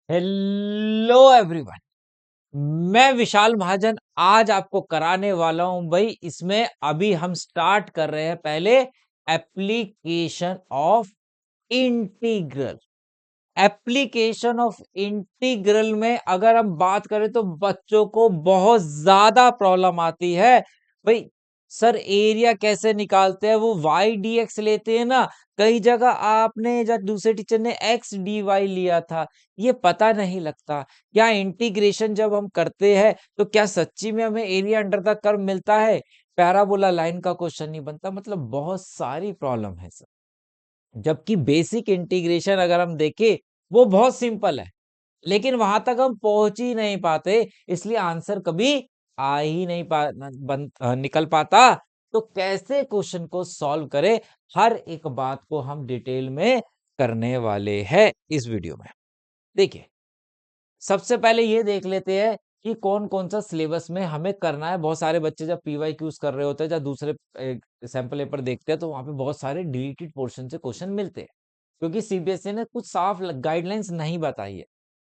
Hello everyone, मैं विशाल महाजन आज आपको कराने वाला हूं भाई। इसमें अभी हम स्टार्ट कर रहे हैं पहले application of integral. Application of integral में अगर हम बात करें तो बच्चों को बहुत ज्यादा प्रॉब्लम आती है भाई। सर एरिया कैसे निकालते हैं, वो वाई डी एक्स लेते हैं ना। कई जगह आपने या दूसरे टीचर ने एक्स डी वाई लिया था, ये पता नहीं लगता। क्या इंटीग्रेशन जब हम करते हैं तो क्या सच्ची में हमें एरिया अंडर द कर्व मिलता है? पैराबोला लाइन का क्वेश्चन नहीं बनता। मतलब बहुत सारी प्रॉब्लम है सर। जबकि बेसिक इंटीग्रेशन अगर हम देखें वो बहुत सिंपल है, लेकिन वहां तक हम पहुंच ही नहीं पाते, इसलिए आंसर कभी आ ही नहीं निकल पाता। तो कैसे क्वेश्चन को सॉल्व करें, हर एक बात को हम डिटेल में करने वाले हैं इस वीडियो में। देखिए, सबसे पहले ये देख लेते हैं कि कौन कौन सा सिलेबस में हमें करना है। बहुत सारे बच्चे जब पीवाई क्यूज कर रहे होते हैं, जब दूसरे सैंपल पेपर देखते हैं तो वहां पे बहुत सारे डिलीटेड पोर्शन से क्वेश्चन मिलते हैं, क्योंकि सीबीएसई ने कुछ साफ गाइडलाइंस नहीं बताई है।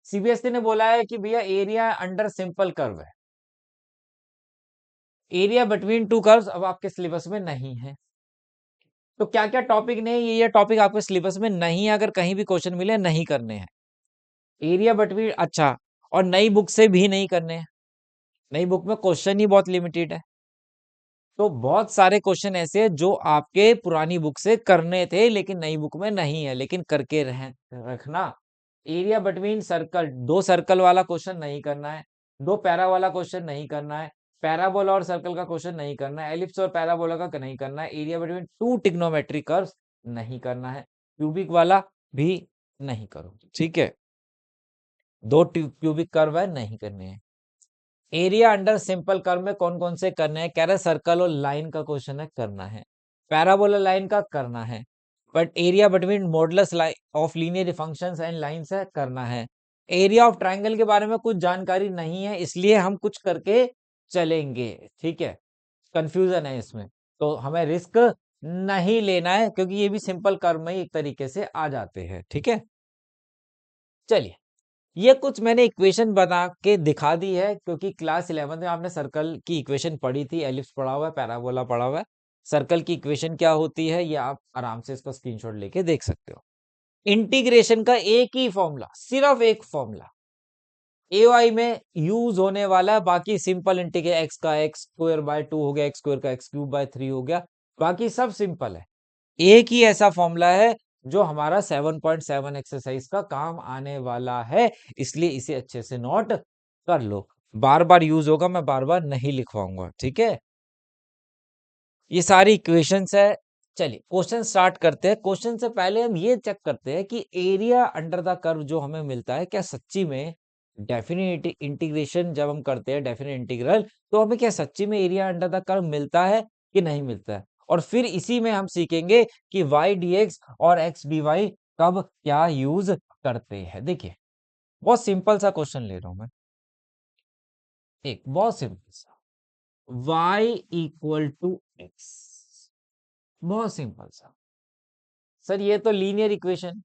सीबीएसई ने बोला है कि भैया एरिया अंडर सिंपल कर्व है, एरिया बिटवीन टू कर्व्स अब आपके सिलेबस में नहीं है। तो क्या क्या टॉपिक नहीं, ये टॉपिक आपके सिलेबस में नहीं है, अगर कहीं भी क्वेश्चन मिले नहीं करने हैं। एरिया बिटवीन, अच्छा, और नई बुक से भी नहीं करने हैं। नई बुक में क्वेश्चन ही बहुत लिमिटेड है। तो बहुत सारे क्वेश्चन ऐसे हैं जो आपके पुरानी बुक से करने थे लेकिन नई बुक में नहीं है, लेकिन करके रखना। एरिया बिटवीन सर्कल, दो सर्कल वाला क्वेश्चन नहीं करना है, दो पैरा वाला क्वेश्चन नहीं करना है, पैराबोला और सर्कल का क्वेश्चन नहीं करना है, एलिप्स और पैराबोला का नहीं करना है, area between two trigonometric curves नहीं करना है, क्यूबिक वाला भी नहीं करो, ठीक है। दो क्यूबिक कर्व है, नहीं करने हैं। एरिया अंडर सिंपल कर्व में कौन कौन से करने हैं? कह रहे सर्कल और लाइन का क्वेश्चन है, करना है। पैराबोला लाइन का करना है। But area between modulus of linear functions and lines है, करना है। एरिया ऑफ ट्राइंगल के बारे में कुछ जानकारी नहीं है, इसलिए हम कुछ करके चलेंगे, ठीक है। कंफ्यूजन है इसमें, तो हमें रिस्क नहीं लेना है, क्योंकि ये भी सिंपल कर्व में ही एक तरीके से आ जाते हैं, ठीक है। चलिए, ये कुछ मैंने इक्वेशन बना के दिखा दी है, क्योंकि क्लास 11 में आपने सर्कल की इक्वेशन पढ़ी थी, एलिप्स पढ़ा हुआ है, पैराबोला पढ़ा हुआ है। सर्कल की इक्वेशन क्या होती है ये आप आराम से इसका स्क्रीनशॉट लेके देख सकते हो। इंटीग्रेशन का एक ही फॉर्मूला, सिर्फ एक फॉर्मूला ए वाई में यूज होने वाला है। बाकी सिंपल इंटीग्रेशन, एक्स का एक्स स्क्वायर बाय 2 हो गया, एक्स स्क्वायर का एक्स क्यूब बाय 3 हो गया, बाकी सब सिंपल है। एक ही ऐसा फॉर्मूला है जो हमारा 7.7 एक्सरसाइज का काम आने वाला है, इसलिए इसे अच्छे से नोट कर लो। बार बार यूज होगा, मैं बार बार नहीं लिखवाऊंगा, ठीक है। ये सारी इक्वेशंस है। चलिए क्वेश्चन स्टार्ट करते हैं। क्वेश्चन से पहले हम ये चेक करते हैं कि एरिया अंडर द कर्व जो हमें मिलता है, क्या सच्ची में डेफिनेट इंटीग्रेशन जब हम करते हैं डेफिनेट इंटीग्रल, तो हमें क्या सच्ची में एरिया अंडर द कर्व मिलता है कि नहीं मिलता है। और फिर इसी में हम सीखेंगे कि वाई डी एक्स और एक्स डी वाई कब क्या यूज करते हैं। देखिए, बहुत सिंपल सा क्वेश्चन ले रहा हूं मैं, एक बहुत सिंपल सा, y इक्वल टू एक्स, बहुत सिंपल सा। सर ये तो लीनियर इक्वेशन,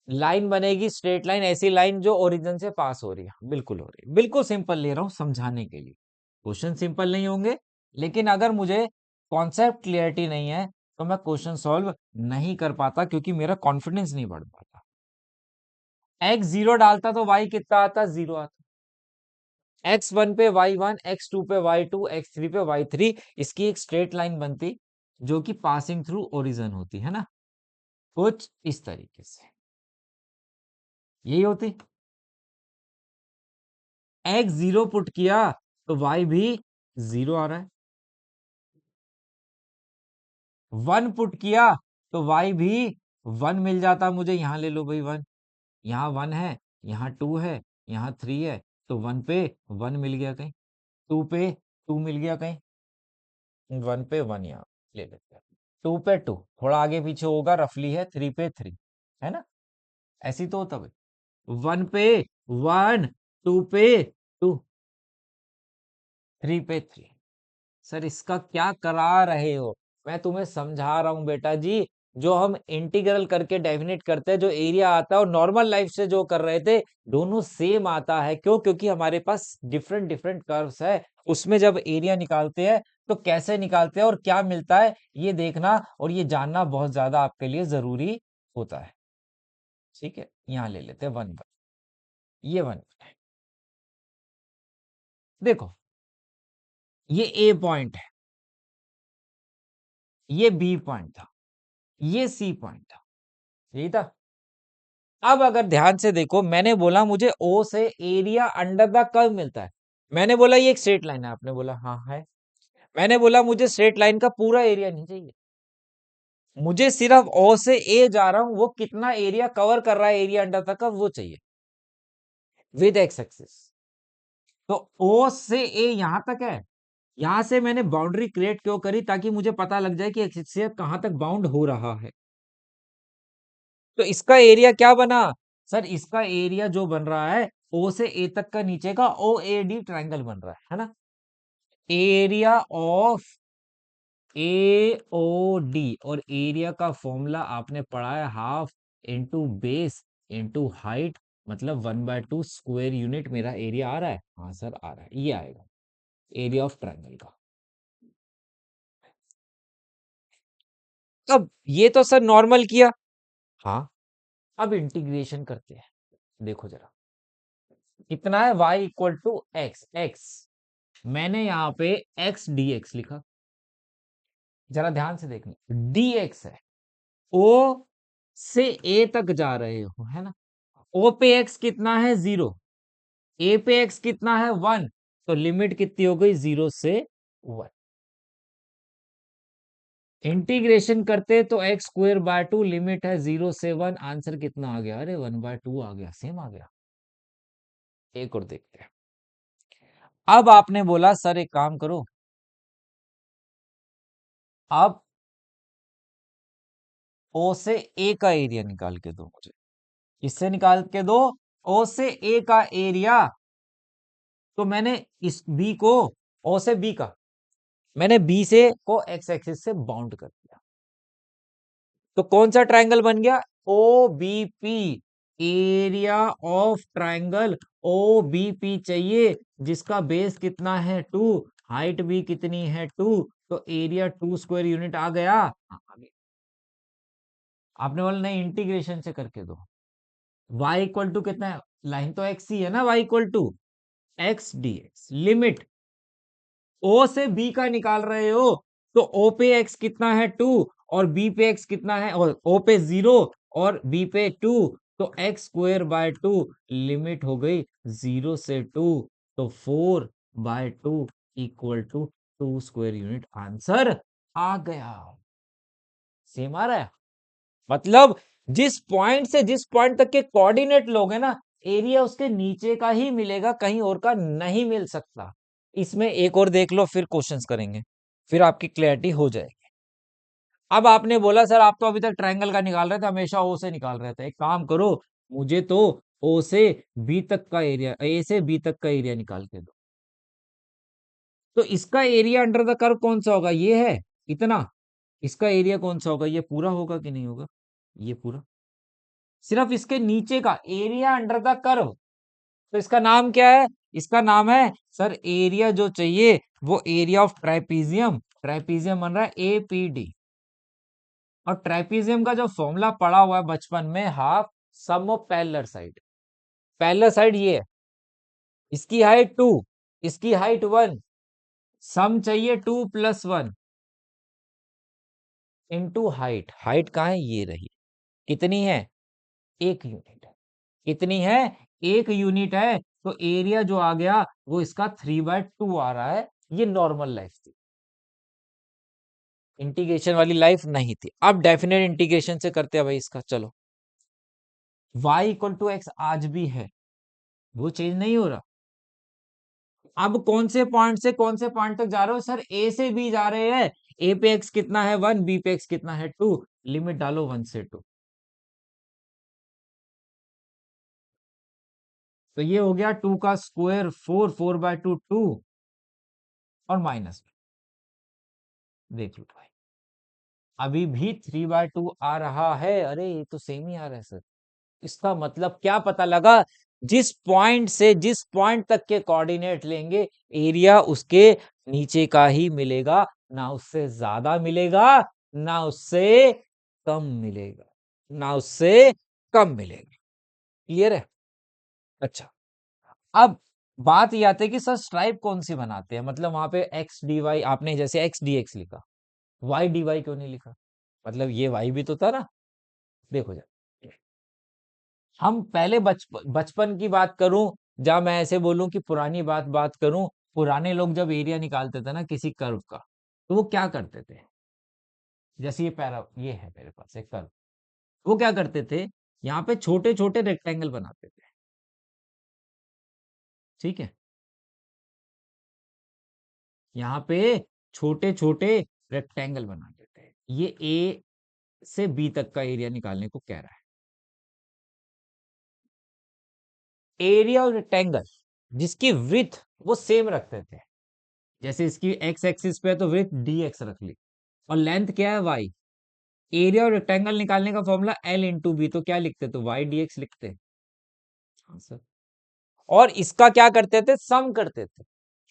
लाइन बनेगी स्ट्रेट लाइन, ऐसी लाइन जो ओरिजिन से पास हो रही है, बिल्कुल हो रही है। बिल्कुल सिंपल ले रहा हूं समझाने के लिए। क्वेश्चन सिंपल नहीं होंगे, लेकिन अगर मुझे कॉन्सेप्ट क्लियरिटी नहीं है तो मैं क्वेश्चन सॉल्व नहीं कर पाता, क्योंकि मेरा कॉन्फिडेंस नहीं बढ़ पाता। एक्स जीरो डालता तो वाई कितना आता? जीरो आता। एक्स वन पे वाई वन, एक्स टू पे वाई टू, एक्स थ्री पे वाई थ्री, इसकी एक स्ट्रेट लाइन बनती जो कि पासिंग थ्रू ओरिजिन होती है ना, कुछ इस तरीके से यही होती। एक्स जीरो पुट किया तो वाई भी जीरो आ रहा है, वन पुट किया तो वाई भी वन मिल जाता मुझे। यहां ले लो भाई वन, यहाँ वन है, यहाँ टू है, यहाँ थ्री है, तो वन पे वन मिल गया कहीं, टू पे टू मिल गया कहीं, वन पे वन यहाँ ले लेते हैं, टू पे टू थोड़ा आगे पीछे होगा, रफली है थ्री पे थ्री, है ना। ऐसी तो होता भाई, वन पे वन, टू पे टू, थ्री पे थ्री। सर इसका क्या करा रहे हो? मैं तुम्हें समझा रहा हूं बेटा जी, जो हम इंटीग्रल करके डेफिनेट करते हैं, जो एरिया आता है और नॉर्मल लाइफ से जो कर रहे थे, दोनों सेम आता है। क्यों? क्योंकि हमारे पास डिफरेंट डिफरेंट कर्व्स है। उसमें जब एरिया निकालते हैं तो कैसे निकालते हैं और क्या मिलता है, ये देखना और ये जानना बहुत ज्यादा आपके लिए जरूरी होता है। ठीक है, यहाँ ले लेते हैं 1/, ये 1 है। देखो, ये ए पॉइंट है, ये बी पॉइंट था, ये सी पॉइंट था, यही था। अब अगर ध्यान से देखो, मैंने बोला मुझे ओ से एरिया अंडर द कर्व मिलता है। मैंने बोला ये एक स्ट्रेट लाइन है, आपने बोला हाँ है। मैंने बोला मुझे स्ट्रेट लाइन का पूरा एरिया नहीं चाहिए, मुझे सिर्फ ओ से ए जा रहा हूं, वो कितना एरिया कवर कर रहा है एरिया अंडर द कर्व वो चाहिए विद एक्स एक्सिस। तो ओ से ए यहां तक है, यहां से मैंने बाउंड्री क्रिएट क्यों करी, ताकि मुझे पता लग जाए कि एक्सिस से कहां तक बाउंड हो रहा है। तो इसका एरिया क्या बना सर, इसका एरिया जो बन रहा है ओ से ए तक का नीचे का ओ ए डी ट्राइंगल बन रहा है ना। Area of A O D, और एरिया का फॉर्मूला आपने पढ़ा है half into base into height, मतलब 1/2 स्क्वायर यूनिट। मेरा एरिया आ रहा है, हाँ सर आ रहा है, ये आएगा एरिया ऑफ ट्राइंगल का। अब ये तो सर नॉर्मल किया, हाँ। अब इंटीग्रेशन करते हैं, देखो जरा कितना है, y equal to x x, मैंने यहाँ पे एक्स डी एक्स लिखा, जरा ध्यान से देखना डी एक्स है, ओ से ए तक जा रहे हो है ना। ओ पे एक्स कितना है 0, ए पे एक्स कितना है 1, तो लिमिट कितनी हो गई 0 से 1। इंटीग्रेशन करते तो एक्स स्क्वायर बाय 2, लिमिट है 0 से 1, आंसर कितना आ गया, अरे 1/2 आ गया, सेम आ गया। एक और देखते हैं। अब आपने बोला सर एक काम करो, आप ओ से ए का एरिया निकाल के दो मुझे, इससे निकाल के दो ओ से ए का एरिया। तो मैंने इस बी को, ओ से बी का, मैंने बी से को एक्स एक्सिस से बाउंड कर दिया, तो कौन सा ट्रायंगल बन गया, O B P. Area of triangle O B P चाहिए, जिसका बेस कितना है 2, हाइट भी कितनी है 2, तो एरिया 2 स्क्वायर यूनिट आ गया। हाँ, आ गया। आपने बोला नहीं इंटीग्रेशन से करके दो, y इक्वल टू कितना है, लाइन तो x ही है ना, y equal to x d x, limit o से b का निकाल रहे हो, तो o पे x कितना है 2 और b पे x कितना है, और o पे 0 और b पे 2, तो x स्क्वायर बाय 2, लिमिट हो गई 0 से 2, तो 4/2 equal to 2 square unit, answer आ गया। सेम आ रहा है, मतलब जिस पॉइंट से जिस पॉइंट तक के कोऑर्डिनेट लोगे ना, एरिया उसके नीचे का ही मिलेगा, कहीं और का नहीं मिल सकता। इसमें एक और देख लो, फिर क्वेश्चंस करेंगे, फिर आपकी क्लैरिटी हो जाएगी। अब आपने बोला सर आप तो अभी तक ट्रायंगल का निकाल रहे थे, हमेशा ओ से निकाल रहे थे, एक काम करो, मुझे तो ओ से बी तक का एरिया, ए से बी तक का एरिया निकाल के दो। तो इसका एरिया अंडर द कर्व कौन सा होगा, ये है इतना, इसका एरिया कौन सा होगा, ये पूरा होगा कि नहीं होगा, ये पूरा। सिर्फ इसके नीचे का एरिया अंडर द कर्व, तो इसका नाम क्या है, इसका नाम है सर एरिया जो चाहिए वो एरिया ऑफ ट्राइपीजियम, ट्राइपीजियम बन रहा है एपीडी। और ट्राइपीजियम का जो फॉर्मूला पड़ा हुआ है बचपन में, half sum of parallel side, parallel side ये है, इसकी हाइट 2, इसकी हाइट 1, सम चाहिए 2 + 1 इंटू हाइट, हाइट कहाँ है, ये रही, कितनी है 1 यूनिट है, कितनी है 1 यूनिट है, तो एरिया जो आ गया वो इसका 3/2 आ रहा है। ये नॉर्मल लाइफ थी, इंटीग्रेशन वाली लाइफ नहीं थी। अब डेफिनेट इंटीग्रेशन से करते हैं भाई इसका, चलो y इक्वल टू एक्स आज भी है, वो चेंज नहीं हो रहा। अब कौन से पॉइंट से कौन से पॉइंट तक जा रहे हो सर, ए से बी जा रहे हैं, ए पे एक्स कितना है 1, बी पे एक्स कितना है 2, लिमिट डालो 1 से 2, तो ये हो गया 2 का स्क्वायर 4, 4/2 2, और माइनस, देख लो भाई अभी भी 3/2 आ रहा है। अरे ये तो सेम ही आ रहा है सर। इसका मतलब क्या पता लगा, जिस पॉइंट तक के कोऑर्डिनेट लेंगे एरिया उसके नीचे का ही मिलेगा, ना उससे ज्यादा मिलेगा, ना उससे कम मिलेगा, ना उससे कम मिलेगा। क्लियर है? अच्छा, अब बात ये आती है कि सर स्ट्राइप कौन सी बनाते हैं, मतलब वहां पे एक्स डी वाई आपने जैसे एक्स डी एक्स लिखा, वाई डी वाई क्यों नहीं लिखा? मतलब ये वाई भी तो था ना। देखो जरा, हम पहले बचपन की बात करूं, जब मैं ऐसे बोलूं कि पुरानी बात बात करूं, पुराने लोग जब एरिया निकालते थे ना किसी कर्व का, तो वो क्या करते थे? जैसे ये है मेरे पास एक कर्व, वो क्या करते थे, यहाँ पे छोटे छोटे रेक्टेंगल बनाते थे। ठीक है, यहाँ पे छोटे छोटे रेक्टेंगल बनाते थे। ये ए से बी तक का एरिया निकालने को कह रहा है। एरिया और रेक्टेंगल जिसकी विड्थ वो सेम रखते थे, जैसे इसकी एक्स एक्सिस पे है तो विड्थ डी एक्स रख ली, और लेंथ क्या है वाई। एरिया और रेक्टेंगल निकालने का फॉर्मूला एल इंटू बी, तो क्या लिखते? तो वाई डी एक्स लिखते। हाँ सर। और इसका क्या करते थे? सम करते थे।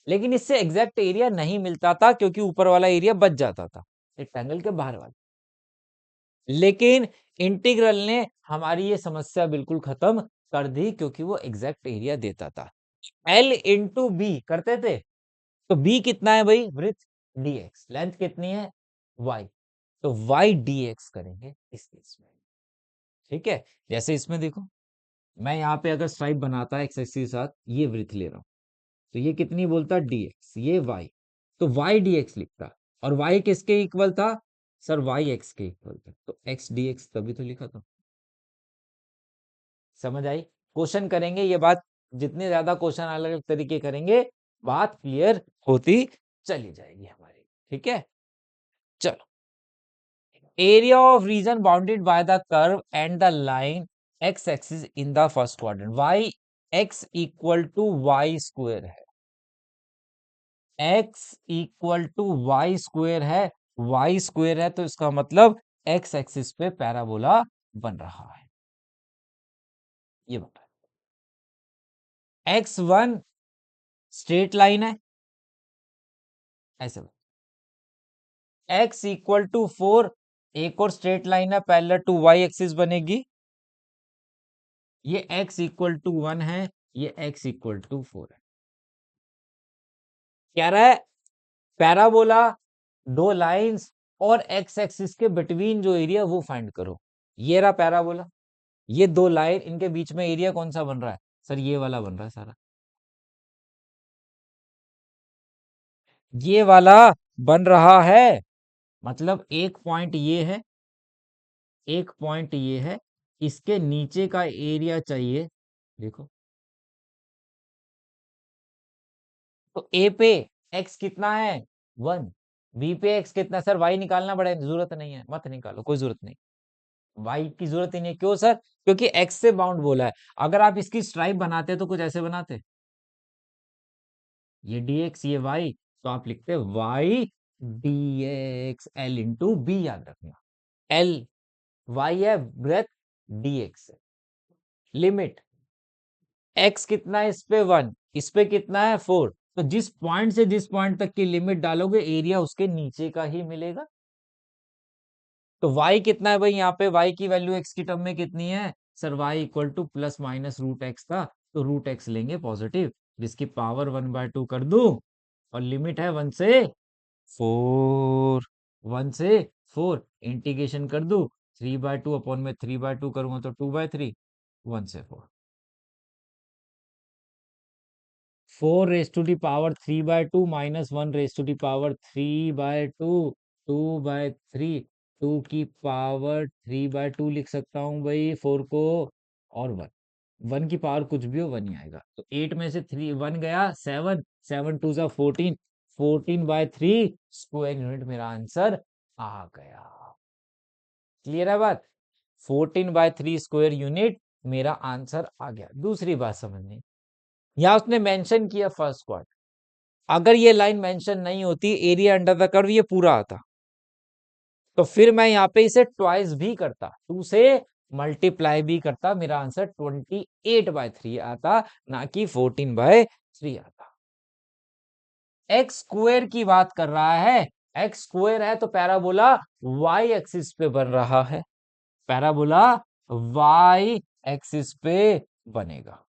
लेकिन इससे एग्जैक्ट एरिया नहीं मिलता था, क्योंकि ऊपर वाला एरिया बच जाता था रेक्टेंगल के बाहर वाला। लेकिन इंटीग्रल ने हमारी ये समस्या बिल्कुल खत्म कर दी, क्योंकि वो एग्जैक्ट एरिया देता था। एल इंटू बी करते थे, तो बी कितना है भाई? वृत्त डी एक्स। लेंथ कितनी है? वाई। तो वाई डी एक्स करेंगे इस केस में। ठीक है, जैसे इसमें देखो, मैं यहाँ पे अगर स्ट्राइप बनाता एक्स एक्सिस के साथ, ये वृत्त ले रहा हूँ, तो ये कितनी बोलता? डी एक्स, ये वाई, तो वाई डी एक्स लिखता। और वाई किसके इक्वल था? सर वाई एक्स के इक्वल था, तो एक्स डी एक्स तभी तो लिखा था। समझ आई? क्वेश्चन करेंगे ये बात, जितने ज्यादा क्वेश्चन अलग अलग तरीके करेंगे, बात क्लियर होती चली जाएगी हमारी। ठीक है, चलो। Area of region bounded by the curve and the line x axis in the first quadrant, y x equal to y square है। X equal to y square है। वाई स्क्वायर है तो इसका मतलब एक्स एक्सिस पे parabola बन रहा है। ये बता, एक्स वन स्ट्रेट लाइन है, ऐसे एक्स इक्वल टू 4 एक और स्ट्रेट लाइन है पैरेलल टू वाई एक्सिस बनेगी। ये एक्स इक्वल टू 1 है, ये एक्स इक्वल टू 4 है। कह रहा है पैराबोला, दो लाइंस और एक्स एक्सिस के बिटवीन जो एरिया वो फाइंड करो। ये रहा पैराबोला, ये दो लाइन, इनके बीच में एरिया कौन सा बन रहा है? सर ये वाला बन रहा है सारा, ये वाला बन रहा है। मतलब एक पॉइंट ये है, एक पॉइंट ये है, इसके नीचे का एरिया चाहिए। देखो, तो ए पे एक्स कितना है? 1। बी पे एक्स कितना है? सर वाई निकालना पड़ेगा, जरूरत नहीं है, मत निकालो, कोई जरूरत नहीं। वाई की जरूरत ही नहीं है। क्यों सर? क्योंकि एक्स से बाउंड बोला है। अगर आप इसकी स्ट्राइप बनाते तो कुछ ऐसे बनाते, ये dx ये y, तो आप लिखते y dx l into B, याद रखना। l y है, ब्रेथ dx है। लिमिट x कितना है इस पे? 1, इस पे कितना है? 4। तो जिस पॉइंट से जिस पॉइंट तक की लिमिट डालोगे एरिया उसके नीचे का ही मिलेगा। तो y कितना है भाई? यहाँ पे y की वैल्यू x की टर्म में कितनी है? Sir y equal to plus minus root x था, तो रूट एक्स लेंगे पॉजिटिव, जिसकी पावर 1/2 कर दूं, और लिमिट है 1 से 4। 1 से 4 इंटीग्रेशन कर दूं, 3/2 अपॉन में 3/2 करूंगा तो 2/3, 1 से 4, 4 raise to the power 3/2 minus 1 raise to the power 3/2, 2/3, 2 की पावर 3/2 लिख सकता हूँ भाई 4 को, और 1, 1 की पावर कुछ भी हो 1 ही आएगा। तो 8 में से 3 1 गया, 7, 7 2 जा 14, 14/3 स्क्वायर यूनिट मेरा आंसर आ गया। क्लियर है बात? 14/3 स्क्वायर यूनिट मेरा आंसर आ गया। दूसरी बात समझनी, यहां उसने मेंशन किया फर्स्ट क्वार्टर, अगर ये लाइन मेंशन नहीं होती, एरिया अंडर द कर्व ये पूरा आता, तो फिर मैं यहाँ पे इसे ट्वाइस भी करता, 2 से मल्टीप्लाई भी करता, मेरा आंसर 28/3 आता, ना कि 14/3 आता। एक्स स्क्वायर की बात कर रहा है, एक्स स्क्वायर है तो पैराबोला वाई एक्सिस पे बन रहा है, पैराबोला वाई एक्सिस पे बनेगा।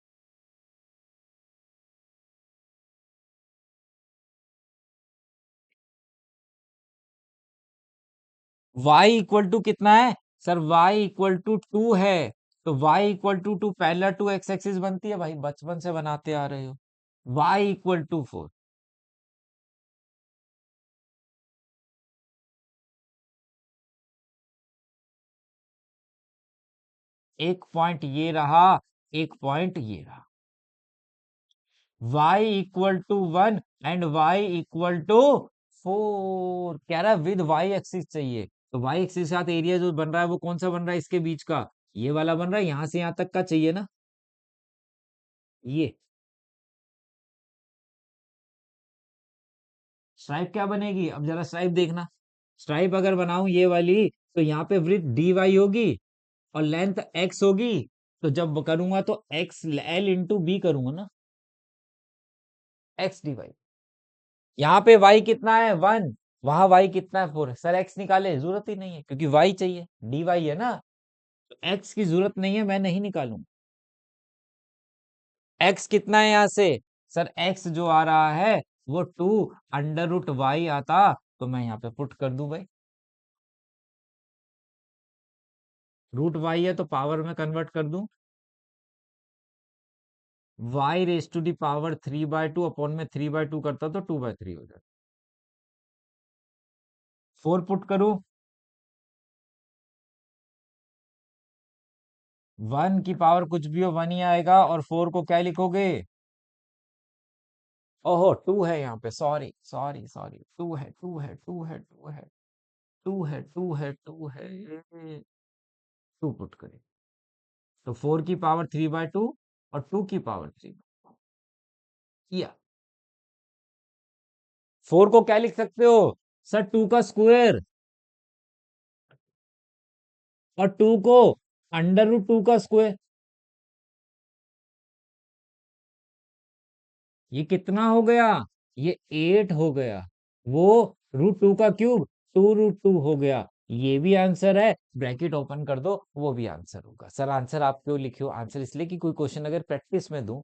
y इक्वल टू कितना है सर? y इक्वल टू 2 है, तो y इक्वल टू 2 पहला 2 एक्स एक्सिस बनती है भाई, बचपन से बनाते आ रहे हो। y इक्वल टू 4, एक पॉइंट ये रहा, एक पॉइंट ये रहा। y equal to 1 and y equal to 4 कह रहा है, विद y एक्सिस चाहिए, तो y एक्सिस के साथ एरिया जो बन रहा है वो कौन सा बन रहा है इसके बीच का? ये वाला बन रहा है, यहां से यहां तक का चाहिए ना ये। स्ट्राइप क्या बनेगी? अब जरा स्ट्राइप देखना, स्ट्राइप अगर बनाऊं ये वाली, तो यहाँ पे वृत्त डी वाई होगी और लेंथ एक्स होगी, तो जब करूंगा तो एक्स एल इंटू बी करूंगा ना, एक्स डी वाई। यहाँ पे वाई कितना है 1, वहां वाई कितना है 4, सर एक्स निकाले जरूरत ही नहीं है क्योंकि वाई चाहिए, डी वाई है ना, तो एक्स की जरूरत नहीं है, मैं नहीं निकालूंगा। एक्स कितना है यहाँ से? सर एक्स जो आ रहा है वो 2 अंडर रूट वाई आता, तो मैं यहाँ पे पुट कर दूं भाई, रूट वाई है तो पावर में कन्वर्ट कर दूं, y raise to the power 3/2 upon में 3/2 करता तो 2/3 हो जाता। 4 पुट करूं, 1 की पावर कुछ भी हो 1 ही आएगा, और 4 को क्या लिखोगे? ओहो 2 है यहाँ पे, सॉरी सॉरी सॉरी, 2 है 2 है 2 है 2 है 2 है 2 है 2 है, 2 पुट करें, तो 4 की पावर 3/2 और 2 की पावर 3 किया। 4 को क्या लिख सकते हो सर? 2 का स्क्वायर, और 2 को अंडर रूट 2 का स्क्वायर, ये कितना हो गया? ये 8 हो गया, वो √2 का क्यूब 2√2 हो गया, ये भी आंसर है, ब्रैकेट ओपन कर दो, वो भी आंसर होगा। सर आंसर आप क्यों लिखे हो? आंसर इसलिए कि कोई क्वेश्चन अगर प्रैक्टिस में दूं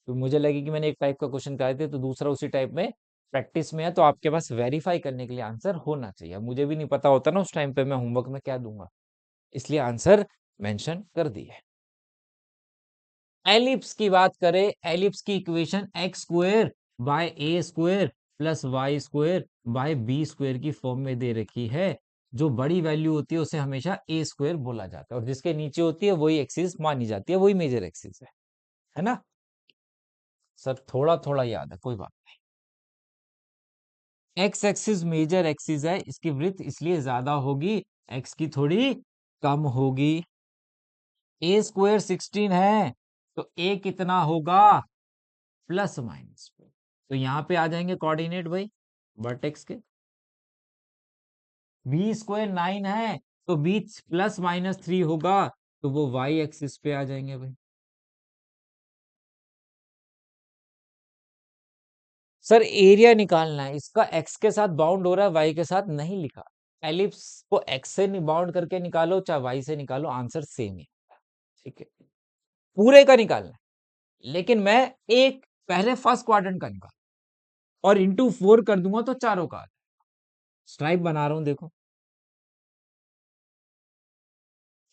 तो मुझे लगे कि मैंने एक टाइप का क्वेश्चन कराए थे तो दूसरा उसी टाइप में प्रैक्टिस में है, तो आपके पास वेरीफाई करने के लिए आंसर होना चाहिए। अब मुझे भी नहीं पता होता ना उस टाइम पे मैं होमवर्क में क्या दूंगा, इसलिए आंसर मेंशन कर दिए। एलिप्स की बात करें, एलिप्स की equation x square by a square plus y square by b square की फॉर्म में दे रखी है। जो बड़ी वैल्यू होती है उसे हमेशा ए स्क्वायर बोला जाता है, और जिसके नीचे होती है वही एक्सिस मानी जाती है, वही मेजर एक्सिस है ना? सर थोड़ा थोड़ा याद है, कोई बात। एक्स एक्सिस मेजर एक्सिस है, इसकी वृत्त इसलिए ज्यादा होगी, एक्स की थोड़ी कम होगी। ए स्क्वायर 16 है, तो ए कितना होगा? प्लस माइनस पे, तो यहाँ पे आ जाएंगे कोऑर्डिनेट भाई वर्टेक्स के। बी स्क्वायर 9 है, तो बी +-3 होगा, तो वो वाई एक्सिस पे आ जाएंगे भाई। सर एरिया निकालना है, इसका एक्स के साथ बाउंड हो रहा है, वाई के साथ नहीं लिखा। एलिप्स को एक्स से बाउंड करके निकालो चाहे वाई से निकालो, आंसर सेम ही आता है, ठीक है? पूरे का निकालना है, लेकिन मैं एक पहले फर्स्ट क्वाड्रेंट का निकाल और इंटू 4 कर दूंगा तो चारों का। स्ट्राइप बना रहा हूं देखो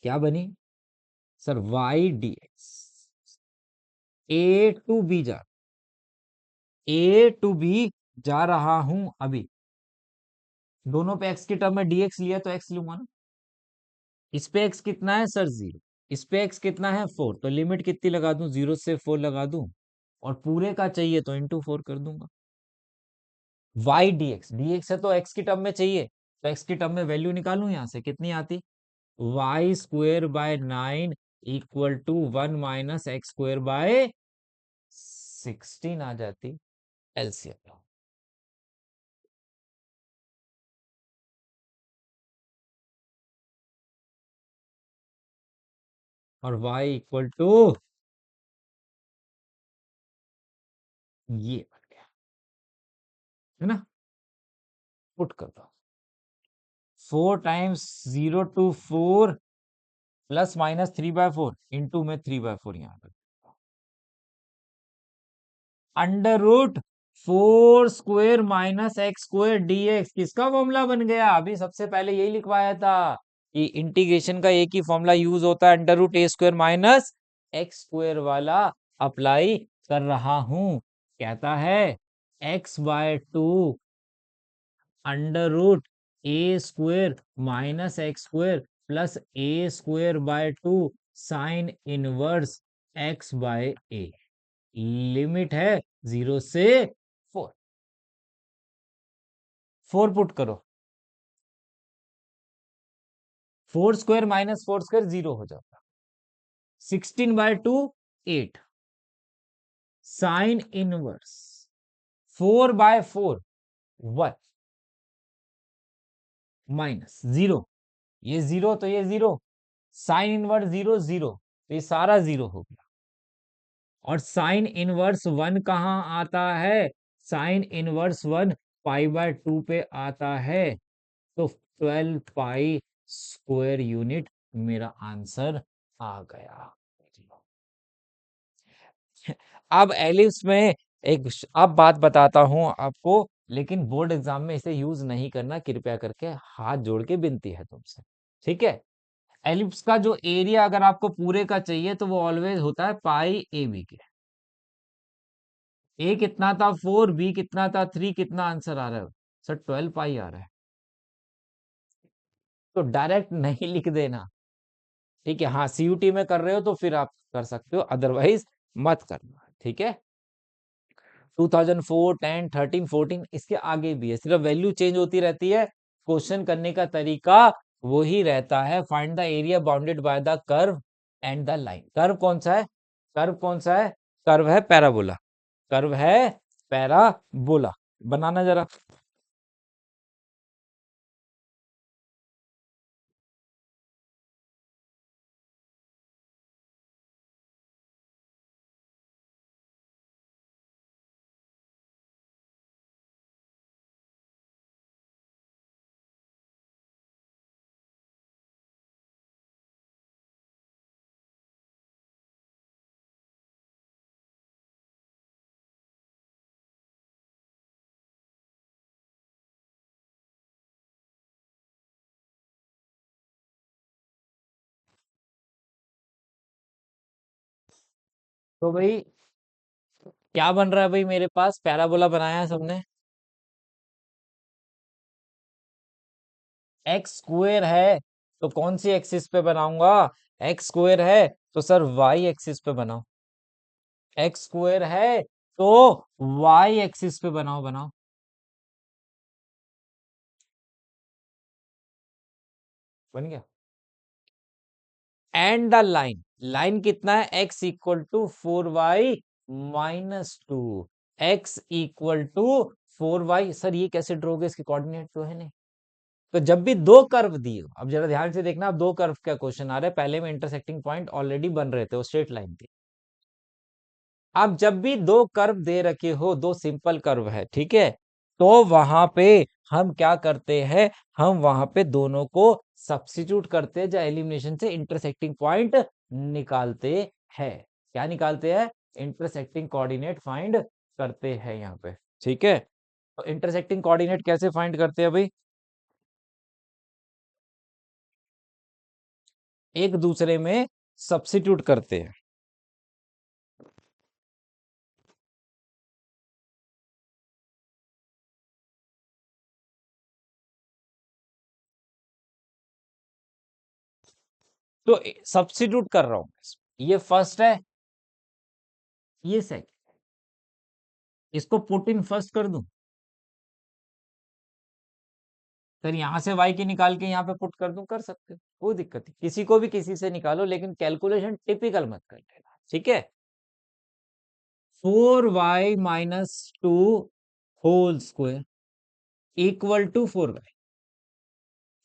क्या बनी sir, y d x, a to b जा, ए टू बी जा रहा हूं अभी, दोनों पे एक्स की टर्म में डीएक्स लिया तो एक्स लूंगा ना। इस पे एक्स कितना है सर? 0। इस पे एक्स कितना है? 4, तो लिमिट कितनी लगा दूं? 0 से 4 लगा दूं, और पूरे का चाहिए तो इंटू 4 कर दूंगा। Y d x, d x है तो एक्स की टर्म में चाहिए, तो एक्स की टर्म में वैल्यू निकालूं, यहां से कितनी आती? Y square by 9 equal to 1 minus x square by 16 आ जाती, एलसीएम। और y इक्वल टू ये बन गया, है ना। पुट कर दो, 4 times 0 to 4 plus minus 3/4 into में 3/4 यहाँ पे, under root 4 square minus x square dx किसका फॉर्मूला बन गया? अभी सबसे पहले यही लिखवाया था कि इंटीग्रेशन का एक ही फॉर्मूला यूज होता है, under root a square minus x square वाला अप्लाई कर रहा हूं। कहता है x/2 under root a square minus x square plus a square by 2 sine inverse x by a. Limit है 0 से 4। 4 पुट करो, 4 स्क्वायर माइनस 4 स्क्वायर 0 हो जाता, 16/2 8 साइन इनवर्स 4/4 1 माइनस 0, ये 0 तो ये 0, साइन इनवर्स 0 0, तो ये सारा 0 हो गया। और साइन इनवर्स 1 कहाँ आता है? साइन इनवर्स 1 पाई/2 पे आता है, तो 12 पाई स्क्वायर यूनिट मेरा आंसर आ गया। अब एलिप्स में एक अब बात बताता हूं आपको, लेकिन बोर्ड एग्जाम में इसे यूज नहीं करना, कृपया करके हाथ जोड़ के विनती है तुमसे, ठीक है। एलिप्स का जो एरिया अगर आपको पूरे का चाहिए तो वो ऑलवेज होता है पाई ए बी के। ए कितना था 4, बी कितना था 3, कितना आंसर आ रहा है सर? 12 पाई आ रहा है। तो डायरेक्ट नहीं लिख देना, ठीक है। हाँ, सीयूटी में कर रहे हो तो फिर आप कर सकते हो, अदरवाइज मत करना, ठीक है। 2004 10 13 14 इसके आगे भी है, सिर्फ वैल्यू चेंज होती रहती है, क्वेश्चन करने का तरीका वही रहता है। Find the area bounded by the curve and the line. Curve कौन सा है? कर्व कौन सा है? कर्व है पैराबोला, कर्व है पैराबोला। बनाना जरा। तो भाई क्या बन रहा है भाई? मेरे पास पैराबोला बनाया है सबने, एक्स स्क्वेयर है तो कौन सी एक्सिस पे बनाऊंगा? एक्स स्क्वेयर है तो सर वाई एक्सिस पे बनाओ, एक्स स्क्वेयर है तो वाई एक्सिस पे बनाओ, बनाओ। बन गया। एंड द लाइन, लाइन कितना है? X equal to 4y-2, x equal to 4y। Sir ये कैसे ड्रोगे? इसके कोऑर्डिनेट तो है नहीं। तो जब भी दो कर्व दिए, अब जरा ध्यान से देखना, अब दो कर्व का क्वेश्चन आ रहा है, पहले में इंटरसेक्टिंग पॉइंट ऑलरेडी बन रहे थे, वो स्ट्रेट लाइन थी। अब जब भी दो कर्व दे रखे हो, दो सिंपल कर्व है, ठीक है, तो वहां पे हम क्या करते हैं? हम वहां पे दोनों को सब्स्टिट्यूट करते हैं, या एलिमिनेशन से इंटरसेक्टिंग पॉइंट निकालते हैं। क्या निकालते हैं? इंटरसेक्टिंग कोऑर्डिनेट फाइंड करते हैं यहाँ पे, ठीक है। तो इंटरसेक्टिंग कोऑर्डिनेट कैसे फाइंड करते हैं भाई? एक दूसरे में सब्स्टिट्यूट करते हैं। तो सब्स्टिट्यूट कर रहा हूं, ये फर्स्ट है, ये सेकंड, इसको पुट इन फर्स्ट कर दूं, फिर यहां से y की निकाल के यहाँ पे पुट कर दूं, कर सकते हो, कोई दिक्कत नहीं। किसी को भी किसी से निकालो, लेकिन कैलकुलेशन टिपिकल मत कर लेना, ठीक है। 4y-2 whole square equal to 4y,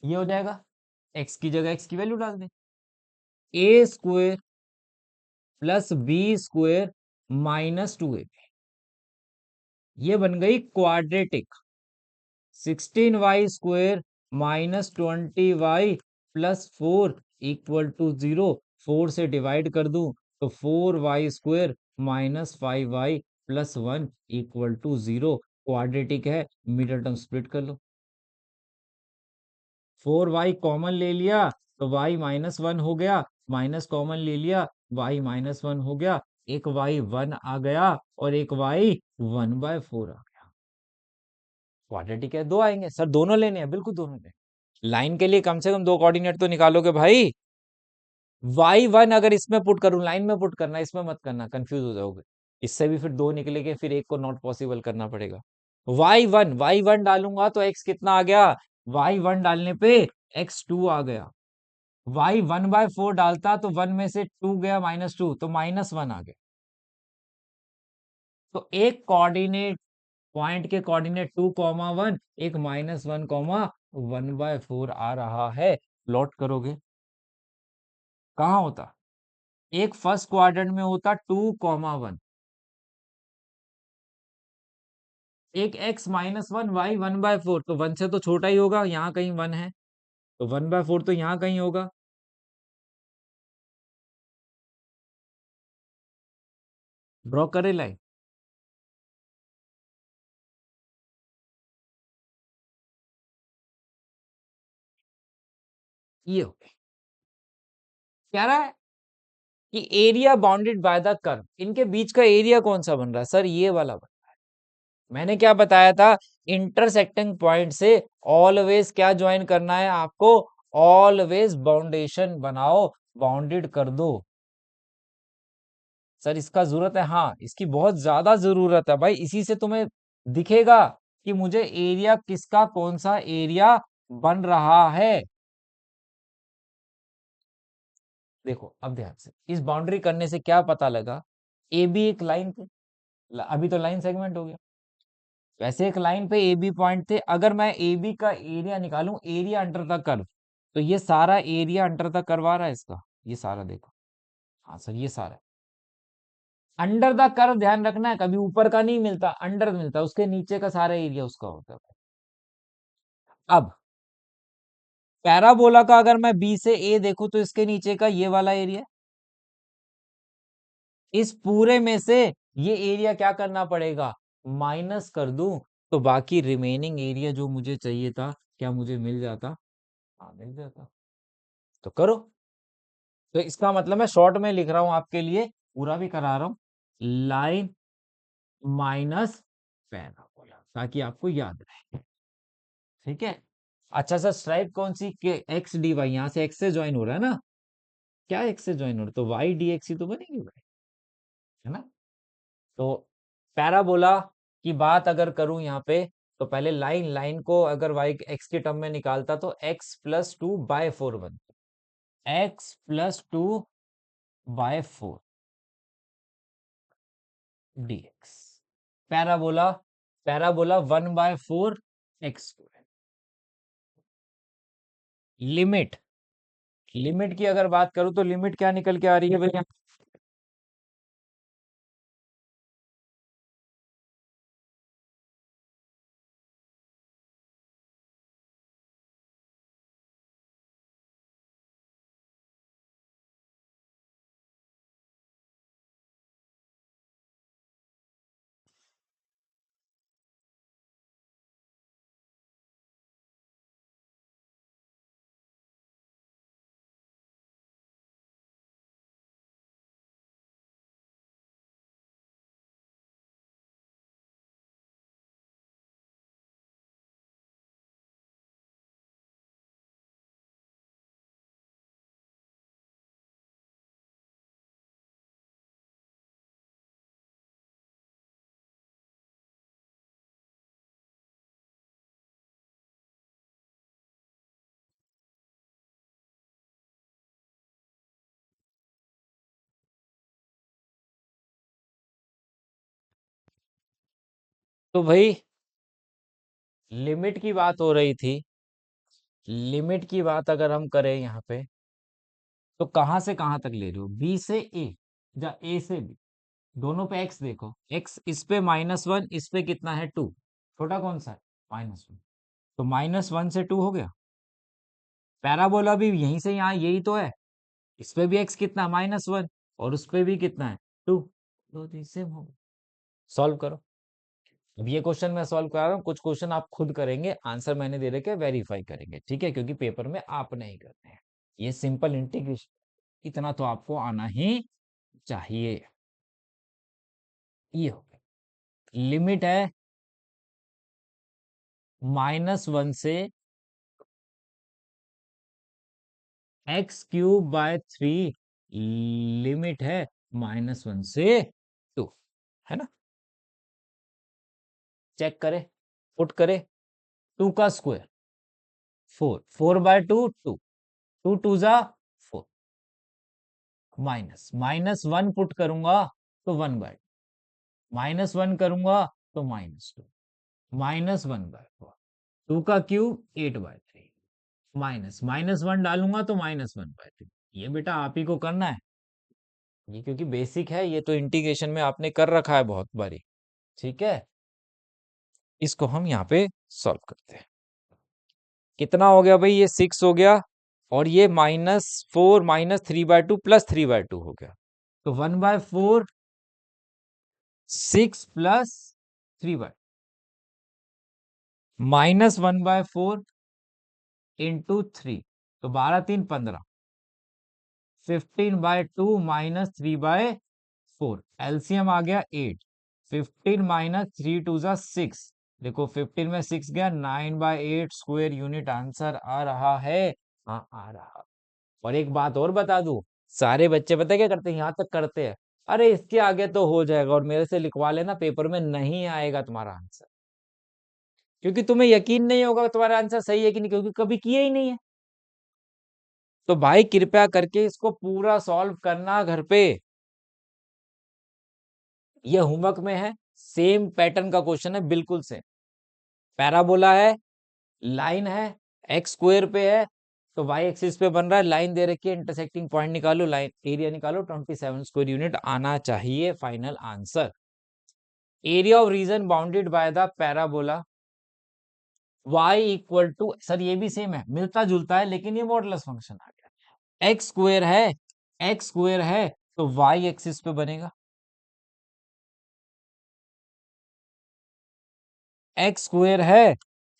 ये हो जाएगा। x की जगह x की वैल्यू डाल दें, a square plus b square minus 2ab, ये बन गई quadratic. 16y² minus 20y plus 4 equal to 0। 4 से डिवाइड कर दूं तो 4y² minus 5y plus 1 equal to 0। Quadratic है, मिडिल टर्म स्प्लिट कर लो। 4y कॉमन ले लिया तो y माइनस 1 हो गया, माइनस कॉमन ले लिया y माइनस 1 हो गया, एक y 1 आ गया और एक y 1/4 आ गया। क्वाड्रेटिक है, दो आएंगे सर, दोनों लेने हैं, बिल्कुल दोनों लेने। लाइन के लिए कम से कम दो कोऑर्डिनेट तो निकालोगे भाई। y1 अगर इसमें पुट करूं, लाइन में पुट करना, इसमें मत करना, कंफ्यूज हो जाओगे। इससे भी फिर दो निकलेंगे, फिर एक को नॉट पॉसिबल करना पड़ेगा। y1 डालूंगा तो x कितना आ गया, y1 डालने पे x2 आ गया। y 1/4 डालता तो 1 में से 2 गया, -2 तो -1 आ गया। तो एक कोऑर्डिनेट पॉइंट के कोऑर्डिनेट 2,1, एक -1,1/4 आ रहा है। प्लॉट करोगे कहाँ होता, एक फर्स्ट क्वाड्रेंट में होता 2,1, एक x -1 y 1/4, तो 1 से तो छोटा ही होगा, यहाँ कहीं 1 है तो 1/4 तो यहाँ कहीं होगा। ड्रॉ करे लाइन, ये हो गया। कह रहा है कि area bounded by the curve, इनके बीच का एरिया कौन सा बन रहा है सर, ये वाला बन। मैंने क्या बताया था, इंटरसेक्टिंग पॉइंट से ऑलवेज क्या ज्वाइन करना है आपको, ऑलवेज बाउंडेशन बनाओ, बाउंडेड कर दो। सर इसका जरूरत है, हाँ इसकी बहुत ज्यादा जरूरत है भाई, इसी से तुम्हें दिखेगा कि मुझे एरिया किसका, कौन सा एरिया बन रहा है। देखो अब ध्यान से, इस बाउंड्री करने से क्या पता लगा, ए बी एक लाइन थी, अभी तो लाइन सेगमेंट हो गया, वैसे एक लाइन पे ए बी पॉइंट थे। अगर मैं ए बी का एरिया निकालूं, एरिया अंडर द कर्व, तो ये सारा एरिया अंडर द कर्व आ रहा है इसका, ये सारा देखो, हाँ सर ये सारा अंडर द कर्व, ध्यान रखना है कभी ऊपर का नहीं मिलता, अंडर मिलता है, उसके नीचे का सारा एरिया उसका होता है। अब पैराबोला का अगर मैं बी से ए देखूं तो इसके नीचे का ये वाला एरिया, इस पूरे में से ये एरिया क्या करना पड़ेगा, माइनस कर दूं, तो बाकी रिमेनिंग एरिया जो मुझे चाहिए था, क्या मुझे मिल जाता, हाँ मिल जाता। तो करो, तो इसका मतलब मैं शॉर्ट में लिख रहा हूं आपके लिए, पूरा भी करा रहा हूं, लाइन माइनस पैराबोला, ताकि आपको याद रहे। ठीक है, अच्छा सर स्ट्राइप कौन सी के, एक्स डी वाई, यहां से एक्स से ज्वाइन हो रहा है ना, क्या एक्स से ज्वाइन हो रहा है, तो वाई डी एक्स ही तो बनेगी भाई, है ना। तो पैराबोला की बात अगर करूं यहाँ पे, तो पहले लाइन, लाइन को अगर वाई एक्स के टर्म में निकालता तो x+2/4 बनता, x+2/4 dx। Parabola, parabola 1/4 x²। Limit, limit की अगर बात करूं तो लिमिट क्या निकल के आ रही है भैया, तो भाई लिमिट की बात हो रही थी, लिमिट की बात अगर हम करें यहाँ पे, तो कहां से कहां तक ले रहे हो, बी से ए, जा ए से बी, दोनों पे एक्स देखो, एक्स इस पे -1, इस पे कितना है 2, छोटा कौन सा है -1, तो -1 से 2 हो गया। पैराबोला भी यहीं से यहाँ यही तो है, इस पे भी एक्स कितना -1 और उस पे भी कितना है 2, तो सेम हो गया। सॉल्व करो। अब ये क्वेश्चन मैं सॉल्व करा रहा हूँ, कुछ क्वेश्चन आप खुद करेंगे, आंसर मैंने दे रखे वेरीफाई करेंगे, ठीक है, क्योंकि पेपर में आप नहीं करते हैं। ये सिंपल इंटीग्रेशन इतना तो आपको आना ही चाहिए। ये हो गया, लिमिट है -1 से x³/3, लिमिट है -1 से 2, है ना। चेक करें, पुट करें, 2 का स्क्वायर 4, 4/2 2, 2 2 जा 4, -1 पुट करूंगा तो 1/2, -1 करूंगा तो -2, -1/4, 2 का क्यूब 8/3, -1 डालूंगा तो -1/3। ये बेटा आप ही को करना है, ये क्योंकि बेसिक है, ये तो इंटीग्रेशन में आपने कर रखा है बहुत बारी, ठीक है। इसको हम यहाँ पे सॉल्व करते हैं। कितना हो गया भाई, ये 6 हो गया, और ये -4 -3/2 +3/2 हो गया, तो 1/4 6 +3/2 -1/4 इंटू 3, तो 12 3 15, 15/2 -3/4, एलसीएम आ गया 8, 15 - 3 2 जा 6, देखो 15 में 6 गया, 9/8 स्क्वायर यूनिट आंसर आ रहा है। हाँ आ रहा। और एक बात और बता दूं, सारे बच्चे पता है क्या करते हैं, यहाँ तक करते हैं, अरे इसके आगे तो हो जाएगा और मेरे से लिखवा लेना, पेपर में नहीं आएगा तुम्हारा आंसर, क्योंकि तुम्हें यकीन नहीं होगा तुम्हारा आंसर सही है कि नहीं, क्योंकि कभी किया ही नहीं है। तो भाई कृपया करके इसको पूरा सॉल्व करना घर पे, ये होमवर्क में है, सेम पैटर्न का क्वेश्चन है, बिल्कुल सेम। पैराबोला है, लाइन है, एक्स स्क्वायर पे है, तो वाई एक्सिस पे बन रहा है, लाइन दे रखी है, इंटरसेक्टिंग पॉइंट निकालो, लाइन एरिया निकालो, 27 स्क्वायर यूनिट आना चाहिए final answer. Area of region bounded by the parabola y = sir ये भी सेम है, मिलता जुलता है, लेकिन ये मॉडुलस फंक्शन आ गया। एक्स स्क्वायर है, एक्स स्क्वायर है, तो वाई एक्सिस पे बनेगा, एक्स स्क्वायर है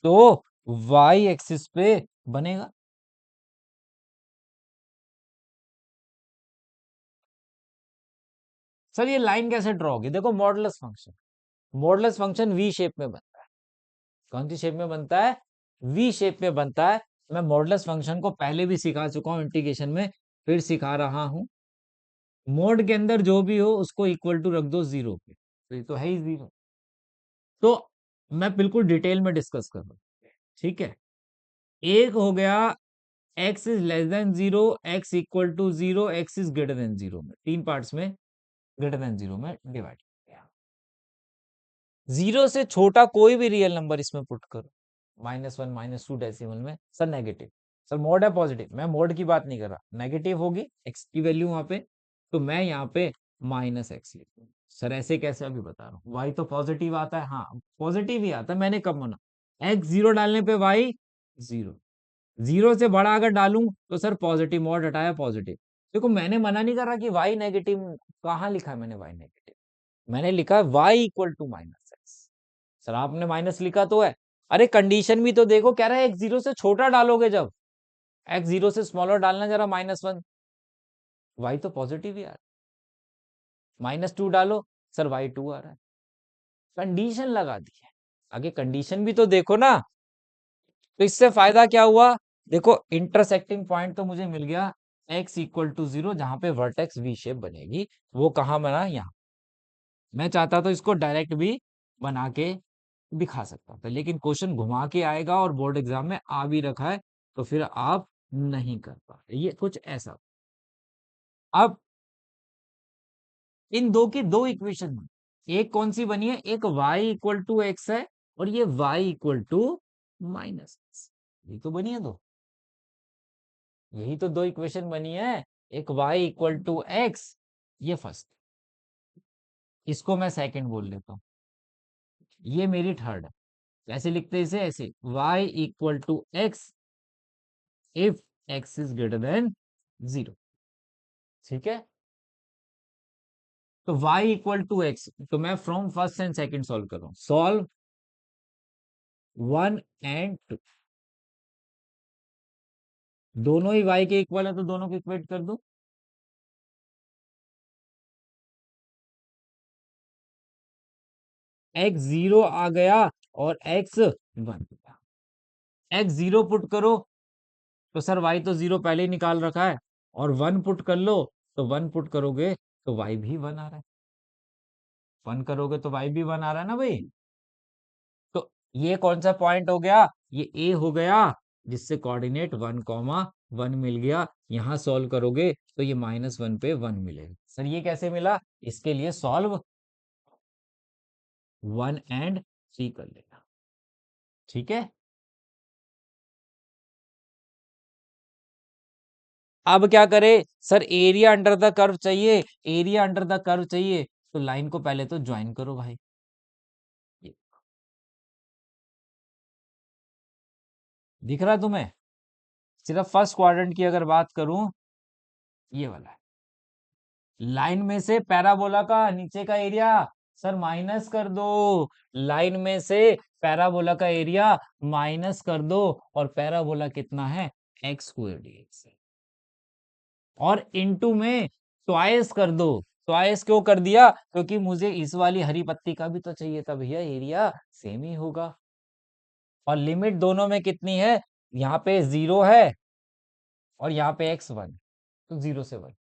तो वाई एक्सिस पे बनेगा। सर ये लाइन कैसे ड्रॉ होगी, देखो modulus function, modulus function V shape में बनता है, कौन सी शेप में बनता है, वी शेप में बनता है। मैं मॉडुलस फंक्शन को पहले भी सिखा चुका हूं इंटीग्रेशन में, फिर सिखा रहा हूं। मोड के अंदर जो भी हो उसको इक्वल टू रख दो 0 पे, तो ये तो है ही 0। तो मैं बिल्कुल डिटेल में डिस्कस कर रहा हूं, ठीक है। एक हो गया x is less than 0, x equal to 0, x is greater than 0 में, तीन पार्ट्स में ग्रेटर देन 0 में डिवाइड किया। 0 से छोटा कोई भी रियल नंबर इसमें पुट करो, -1 -2 डेसिमल में, सर नेगेटिव, सर मोड है पॉजिटिव, मैं मोड की बात नहीं कर रहा, नेगेटिव होगी x की वैल्यू वहां पे, तो मैं यहाँ पे -x लिखूंगा। सर ऐसे कैसे, अभी बता रहा हूँ, y तो पॉजिटिव आता है, हाँ पॉजिटिव ही आता है, मैंने कब माना, x 0 डालने पे y 0, 0 से बड़ा अगर डालूं तो सर पॉजिटिव, मोड हटाया पॉजिटिव। देखो मैंने मना नहीं कर रहा कि y नेगेटिव, कहाँ लिखा है मैंने y नेगेटिव, मैंने लिखा है y = -x। सर आपने माइनस लिखा तो है, अरे कंडीशन भी तो देखो, कह रहा है x 0 से छोटा डालोगे, जब x 0 से स्मॉलर डालना जरा -1, y तो पॉजिटिव ही आ रहा है, -2 डालो, सर y2 आ रहा है, कंडीशन लगा दी है, आगे कंडीशन भी तो देखो ना। तो इससे फायदा क्या हुआ, देखो इंटरसेक्टिंग पॉइंट तो मुझे मिल गया x = 0, जहां पे वर्टेक्स वी शेप बनेगी, वो कहां बना, यहाँ। मैं चाहता तो इसको डायरेक्ट भी बना के दिखा सकता था, लेकिन क्वेश्चन घुमा के आएगा और बोर्ड एग्जाम में आ भी रखा है, तो फिर आप नहीं कर पाते, ये कुछ ऐसा। अब इन दो की दो इक्वेशन, एक कौन सी बनी है, एक y = x है, और ये y = -x, ये तो बनी है दो, यही तो दो इक्वेशन बनी है, एक y = x, ये फर्स्ट, इसको मैं सेकंड बोल लेता हूँ, ये मेरी थर्ड है। कैसे लिखते हैं इसे? ऐसे, y equal to x if x is greater than 0। ठीक है, तो y इक्वल टू एक्स, तो मैं from first and second solve कर रहा हूं। सॉल्व 1 और 2, दोनों ही y के इक्वल है तो दोनों को इक्वेट कर दो। x 0 आ गया और x 1, x 0 पुट करो तो सर y तो 0 पहले ही निकाल रखा है, और 1 पुट कर लो तो 1 पुट करोगे तो y भी 1 आ रहा है, 1 करोगे तो y भी 1 आ रहा है ना भाई। तो ये कौन सा पॉइंट हो गया? ये ए हो गया, जिससे कोऑर्डिनेट 1, 1 मिल गया। यहां सॉल्व करोगे तो ये -1 पे 1 मिलेगा। सर ये कैसे मिला? इसके लिए सॉल्व 1 और 3 कर लेना। ठीक है, अब क्या करें? Sir area under the curve चाहिए, एरिया अंडर द कर्व चाहिए, तो लाइन को पहले तो ज्वाइन करो भाई। ये दिख रहा है तुम्हें? सिर्फ फर्स्ट क्वाड्रेंट की अगर बात करूं, ये वाला है। लाइन में से पैराबोला का नीचे का एरिया सर माइनस कर दो, लाइन में से पैराबोला का एरिया माइनस कर दो, और पैराबोला कितना है? एक्स स्क्वायर dx है। और इनटू में ट्वाइस कर दो। ट्वाइस क्यों कर दिया? क्योंकि मुझे इस वाली हरी पत्ती का भी तो चाहिए था भैया, एरिया सेम ही होगा। और लिमिट दोनों में कितनी है? यहाँ पे 0 है और यहाँ पे x1, तो 0 से 1।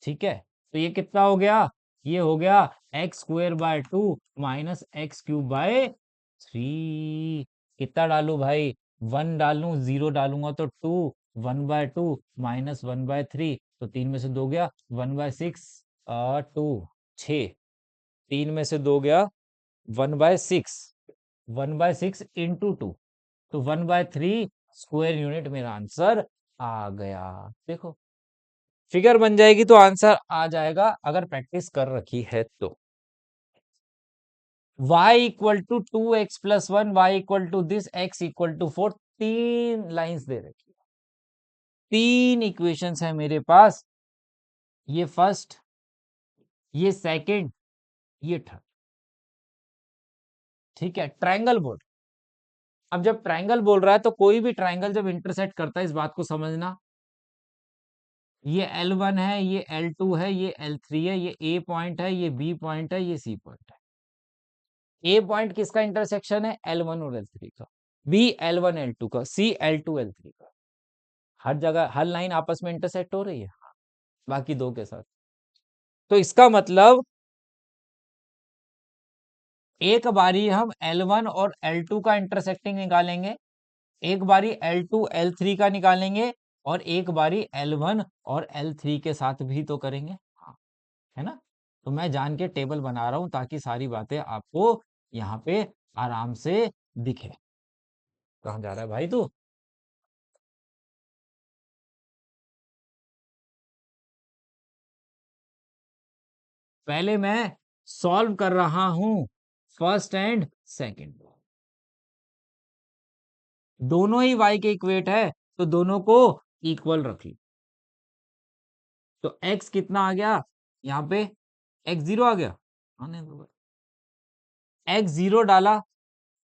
ठीक है, तो ये कितना हो गया? ये हो गया x² 2 माइनस x³ 3। कितना डालू भाई? 1 डालू, 0 डालूंगा तो 2, 1/2 माइनस 1/3, तो 3 में से 2 गया 1/6, 2 6, 3 में से 2 गया 1/6, 1/6 इंटू 2, तो 1/3 स्क्वायर यूनिट मेरा आंसर आ गया। देखो, फिगर बन जाएगी तो आंसर आ जाएगा, अगर प्रैक्टिस कर रखी है तो। y equal to 2x+1, y equal to this, x equal to 4, 3 lines दे रखी है, 3 इक्वेशंस है मेरे पास। ये फर्स्ट, ये सेकंड, ये थर्ड। ठीक है, ट्रायंगल बोल, अब जब ट्रायंगल बोल रहा है तो कोई भी ट्रायंगल जब इंटरसेक्ट करता है, इस बात को समझना, ये L1 है, ये L2 है, ये L3 है, ये A पॉइंट है, ये B पॉइंट है, ये C पॉइंट है। ए पॉइंट किसका इंटरसेक्शन है? L1 और L3 का। बी L1 L2 का, सी L2 L3 का। हर जगह हर लाइन आपस में इंटरसेक्ट हो रही है, बाकी दो के साथ। तो इसका मतलब एक बारी हम L1 और L2 का इंटरसेक्टिंग निकालेंगे, एक बारी L2 L3 का निकालेंगे, और एक बारी L1 और L3 के साथ भी तो करेंगे। हाँ, है ना? तो मैं जान के टेबल बना रहा हूं ताकि सारी बातें आपको यहाँ पे आराम से दिखे। कहाँ जा रहा है भाई तू? पहले मैं सॉल्व कर रहा हूं फर्स्ट एंड सेकंड, दोनों ही y के इक्वेट है तो दोनों को इक्वल रख ली। तो x कितना आ गया यहाँ पे? x0 आ गया, आने दो, x0 डाला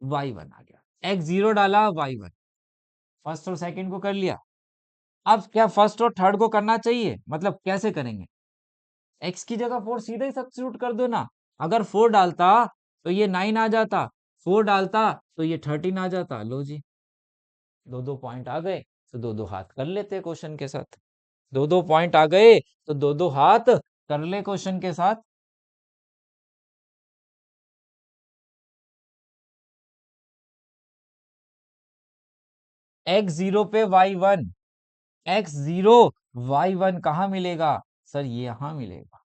y1 आ गया, x0 डाला y1, फर्स्ट और सेकंड को कर लिया। अब क्या फर्स्ट और थर्ड को करना चाहिए? मतलब कैसे करेंगे? x की जगह 4 सीधा ही सब्स्टिट्यूट कर दो ना। अगर 4 डालता तो ये 9 आ जाता, 4 डालता तो ये 13 आ जाता। लो जी, दो दो पॉइंट आ गए, तो दो दो हाथ कर लेते क्वेश्चन के साथ। दो दो पॉइंट आ गए तो दो दो हाथ कर ले क्वेश्चन के साथ। x0 पे y1, x0 y1 कहाँ मिलेगा? सर ये यहां मिलेगा।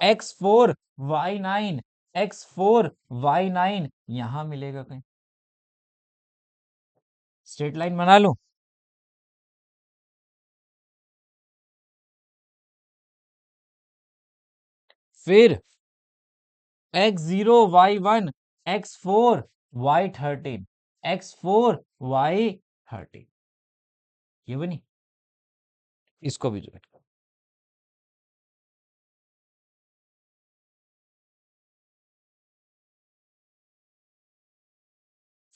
x4 y9, x4 y9 यहां मिलेगा कहीं। स्ट्रेट लाइन बना लूं? फिर x0 y1 x4 y13 x4 y13, ये बनी। इसको भी ज्वाइन करो।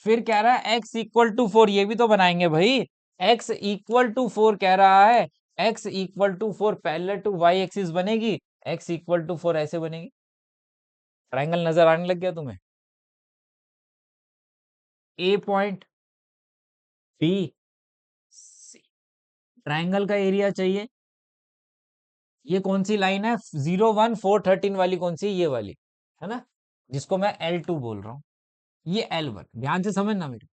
फिर कह रहा है x = 4, ये भी तो बनाएंगे भाई। x = 4 कह रहा है, x = 4 parallel to y axis बनेगी, x = 4 ऐसे बनेगी। ट्रायंगल नजर आने लग गया तुम्हें? ए पॉइंट बी सी, ट्रायंगल का एरिया चाहिए। ये कौन सी लाइन है? 0 1 4 13 वाली कौन सी? ये वाली है ना, जिसको मैं L2 बोल रहा हूं। ये L1, ध्यान से समझना मेरे,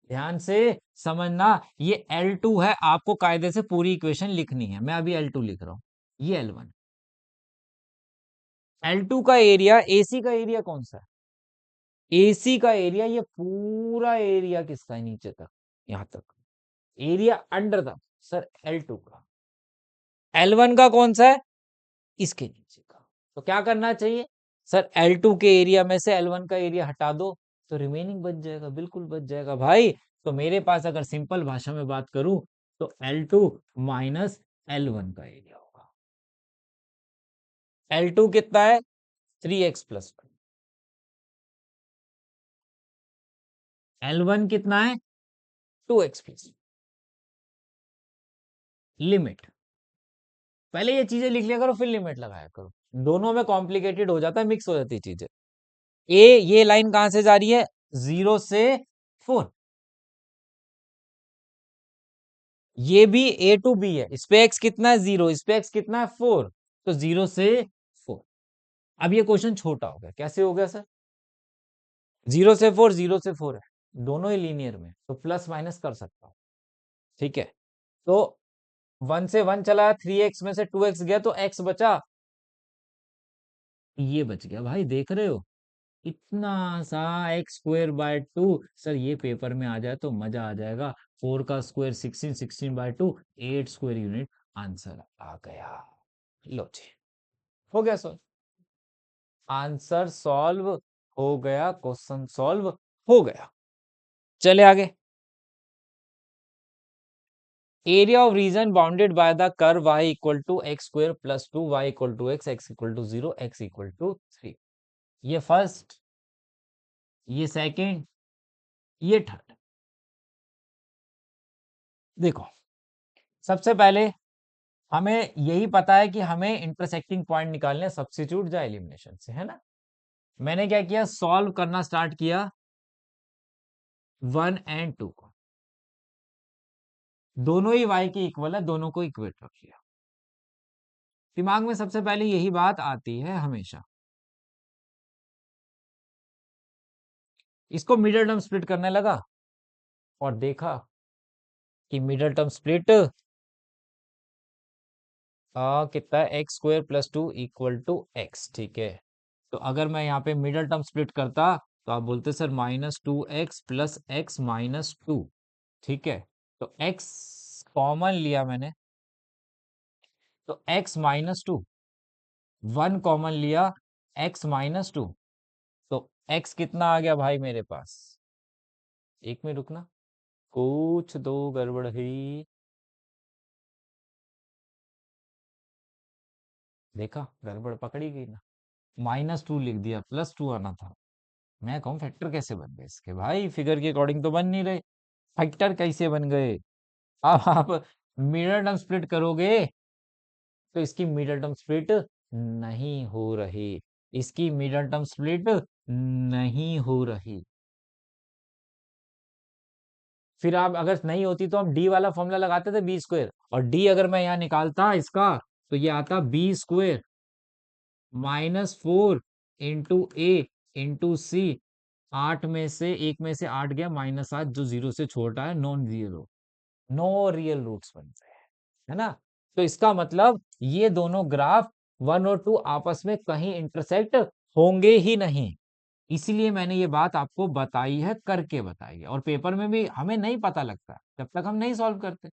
ध्यान से समझना। ये L2 है, आपको कायदे से पूरी इक्वेशन लिखनी है, मैं अभी L2 लिख रहा हूं। ये L1, L2 का एरिया, AC का एरिया कौन सा है? AC का एरिया, ये पूरा एरिया किसका है? नीचे तक, यहां तक area under the sir L2 का। L1 का कौन सा है? इसके नीचे का। तो क्या करना चाहिए सर? L2 के एरिया में से L1 का एरिया हटा दो, तो रिमेनिंग बच जाएगा, बिल्कुल बच जाएगा भाई। तो मेरे पास अगर सिंपल भाषा में बात करूं तो L2 माइनस L1 का एरिया होगा। L2 कितना है? 3x plus 1। L1 कितना है? 2x plus. लिमिट, पहले ये चीजें लिख लिया करो, फिर लिमिट लगाया करो। दोनों में कॉम्प्लिकेटेड हो जाता है, मिक्स हो जाती है चीजें। ये लाइन कहां से जा रही है? 0 से 4। ये भी A टू B है, इस पे x कितना है? 0, इस पे x कितना है? 4। तो 0 से 4। अब ये क्वेश्चन छोटा हो गया, कैसे हो गया सर? 0 से 4, 0 से 4 है, दोनों ही लीनियर में, तो प्लस माइनस कर सकता हूं। ठीक है, तो 1 से 1 चला, 3x में से 2x गया, तो x बचा, ये बच गया भाई, देख रहे हो? इतना सा x²/2। सर ये पेपर में आ जाए तो मजा आ जाएगा। 4 का स्क्वायर 16, 16/2, 8 स्क्वायर यूनिट आंसर आ गया। लो जी, हो गया सर, आंसर सॉल्व हो गया, क्वेश्चन सॉल्व हो गया। चले आगे। Area of region bounded by the curve y = x² + 2 y = x, x = 0, x = 3। ये फर्स्ट, ये सेकंड, ये थर्ड। देखो, सबसे पहले हमें यही पता है कि हमें इंटरसेक्टिंग पॉइंट निकालने, सब्स्टिट्यूट या एलिमिनेशन से, है ना। मैंने क्या किया? सॉल्व करना स्टार्ट किया 1 और 2 को, दोनों ही y के इक्वल है, दोनों को इक्वेट रख लिया। दिमाग में सबसे पहले यही बात आती है हमेशा। इसको मिडिल टर्म स्प्लिट करने लगा और देखा कि मिडिल टर्म स्प्लिट कितना है? x² + 2 = x। ठीक है, तो अगर मैं यहाँ पे मिडिल टर्म स्प्लिट करता तो आप बोलते सर -2x + x - 2। ठीक है, तो x कॉमन लिया मैंने, तो x - 2, 1 कॉमन लिया, x - 2, तो x कितना आ गया भाई मेरे पास? एक में रुकना, कुछ दो गड़बड़ हुई। देखा, गड़बड़ पकड़ी गई ना। -2 लिख दिया, +2 आना था। मैं कहूँ फैक्टर कैसे बन गए इसके? भाई फिगर के अकॉर्डिंग तो बन नहीं रहे, फैक्टर कैसे बन गए? अब आप मिडल टर्म स्प्लिट करोगे तो इसकी मिडल टर्म स्प्लिट नहीं हो रही, इसकी मिडल टर्म स्प्लिट नहीं हो रही। फिर आप अगर नहीं होती तो हम डी वाला फॉर्मूला लगाते थे, b², और डी अगर मैं यहाँ निकालता इसका, तो ये आता b² -4 × a × c। 8 में से 1 में से 8 गया, -8, जो 0 से छोटा है, non zero, no real roots बनते हैं, है ना। तो इसका मतलब ये दोनों ग्राफ 1 और 2 आपस में कहीं इंटरसेक्ट होंगे ही नहीं। इसीलिए मैंने ये बात आपको बताई है, करके बताई है, और पेपर में भी हमें नहीं पता लगता जब तक हम नहीं सॉल्व करते,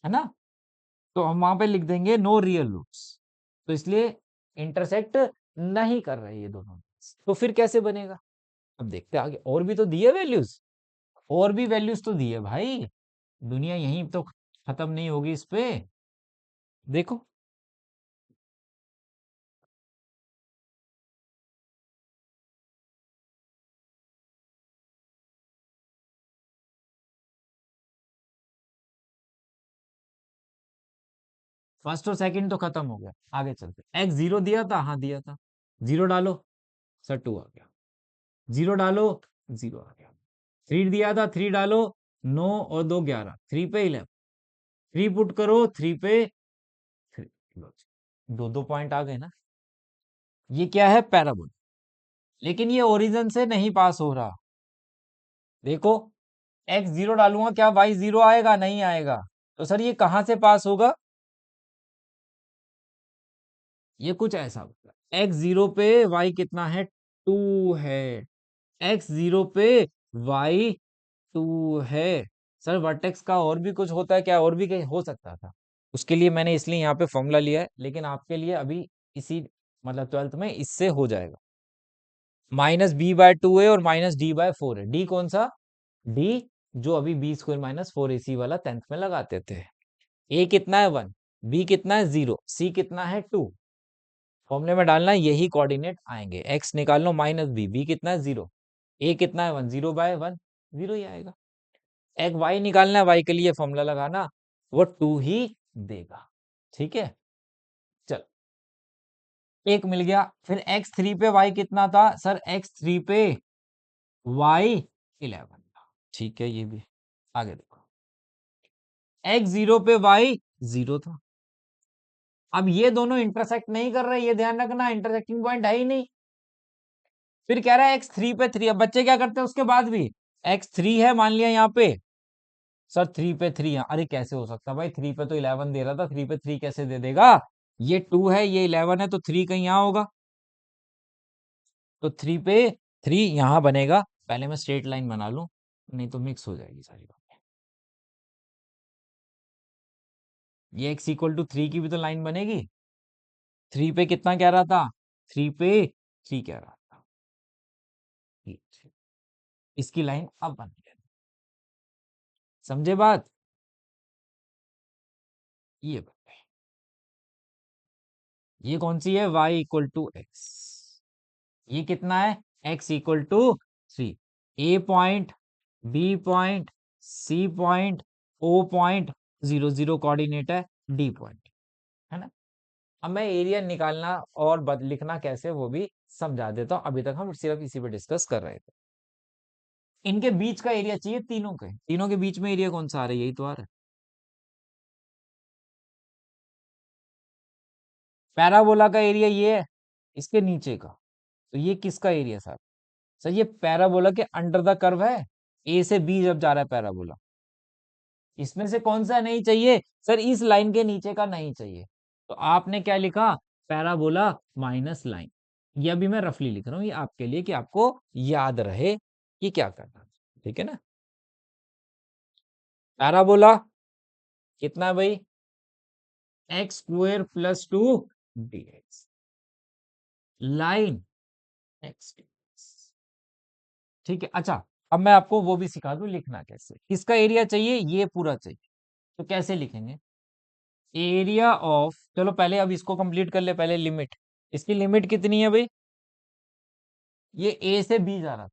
है ना। तो हम वहां पे लिख देंगे नो रियल रूट्स। तो इसलिए इंटरसेक्ट नहीं कर रहे ये दोनों, तो फिर कैसे बनेगा? अब देखते हैं आगे, और भी तो दिए वैल्यूज, और भी वैल्यूज तो दिए भाई, दुनिया यहीं तो खत्म नहीं होगी इस पे। देखो फर्स्ट और सेकंड तो खत्म हो गया, आगे चलते, एक्स जीरो दिया था, हाँ दिया था, जीरो डालो सर टू आ गया, जीरो डालो जीरो आ गया, थ्री दिया था थ्री डालो, 9 और 2 11, थ्री पे 11, थ्री पुट करो थ्री पे थ्री, दो दो पॉइंट आ गए ना। ये क्या है? पैराबोल, लेकिन ये ओरिजिन से नहीं पास हो रहा। देखो एक्स जीरो डालूंगा, क्या वाई जीरो आएगा? नहीं आएगा। तो सर ये कहां से पास होगा? ये कुछ ऐसा होगा, एक्स जीरो पे वाई कितना है? टू है, एक्स जीरो पे वाई टू है। सर वर्टेक्स का और भी कुछ होता है क्या? और भी कहीं हो सकता था, उसके लिए मैंने इसलिए यहाँ पे फॉर्मूला लिया है, लेकिन आपके लिए अभी इसी मतलब 12th में इससे हो जाएगा। माइनस बी बाय टू है और माइनस डी बाय फोर है। डी कौन सा? डी जो अभी b square minus four AC वाला 10th में लगाते थे। ए कितना है? 1, बी कितना है? 0, सी कितना है? 2। फॉर्मूले में डालना यही कोऑर्डिनेट आएंगे, एक्स निकाल लो माइनस बी, बी कितना है? 0, ए कितना है? 1, 0/1 0 ही आएगा। एक वाई निकालना है, वाई के लिए फॉर्मूला लगाना, वो 2 ही देगा। ठीक है, चल एक मिल गया। फिर एक्स थ्री पे वाई कितना था? सर एक्स थ्री पे वाई 11 था। ठीक है, ये भी आगे देखो, एक्स जीरो पे वाई 0 था। अब ये दोनों इंटरसेक्ट नहीं कर रहे, ये ध्यान रखना, इंटरसेक्टिंग पॉइंट है ही नहीं। फिर कह रहा है एक्स थ्री पे थ्री। अब बच्चे क्या करते हैं उसके बाद भी, एक्स थ्री है मान लिया यहाँ पे, सर थ्री पे थ्री, अरे कैसे हो सकता भाई, थ्री पे तो 11 दे रहा था, थ्री पे थ्री कैसे दे देगा? ये टू है ये 11 है, तो थ्री कहीं यहाँ होगा, तो थ्री पे थ्री यहाँ बनेगा। पहले मैं स्ट्रेट लाइन बना लूं, नहीं तो मिक्स हो जाएगी सारी बातें। ये एक्स इक्वल टू थ्री की भी तो लाइन बनेगी, थ्री पे कितना कह रहा था? थ्री पे थ्री कह रहा था, इसकी लाइन अब बन गई। समझे बात? ये ये कौन सी है? y इक्वल टू एक्स, ये कितना है? x equal to three. A point, B point, C point, O point, 0 0 coordinate है, डी पॉइंट, है ना। अब मैं एरिया निकालना और लिखना कैसे वो भी समझा देता हूं, अभी तक हम सिर्फ इसी पे डिस्कस कर रहे थे। इनके बीच का एरिया चाहिए, तीनों के, तीनों के बीच में एरिया कौन सा आ रहा है? यही तो आ रहा है, पैराबोला का एरिया ये है, इसके नीचे का, तो ये किसका एरिया सर? सर ये पैराबोला के अंडर द कर्व है, ए से बी जब जा रहा है पैराबोला, इसमें से कौन सा नहीं चाहिए? सर इस लाइन के नीचे का नहीं चाहिए, तो आपने क्या लिखा? Parabola minus line. ये अभी मैं रफली लिख रहा हूँ, ये आपके लिए कि आपको याद रहे कि क्या करना, ठीक है ना। पैराबोला कितना है भाई? X square plus two D x, line x, ठीक है। अच्छा, अब मैं आपको वो भी सिखा दूं लिखना कैसे, किसका एरिया चाहिए? ये पूरा चाहिए, तो कैसे लिखेंगे? एरिया ऑफ, चलो पहले अब इसको कंप्लीट कर ले, पहले लिमिट, इसकी लिमिट कितनी है भाई? ये ए से बी जा रहा था,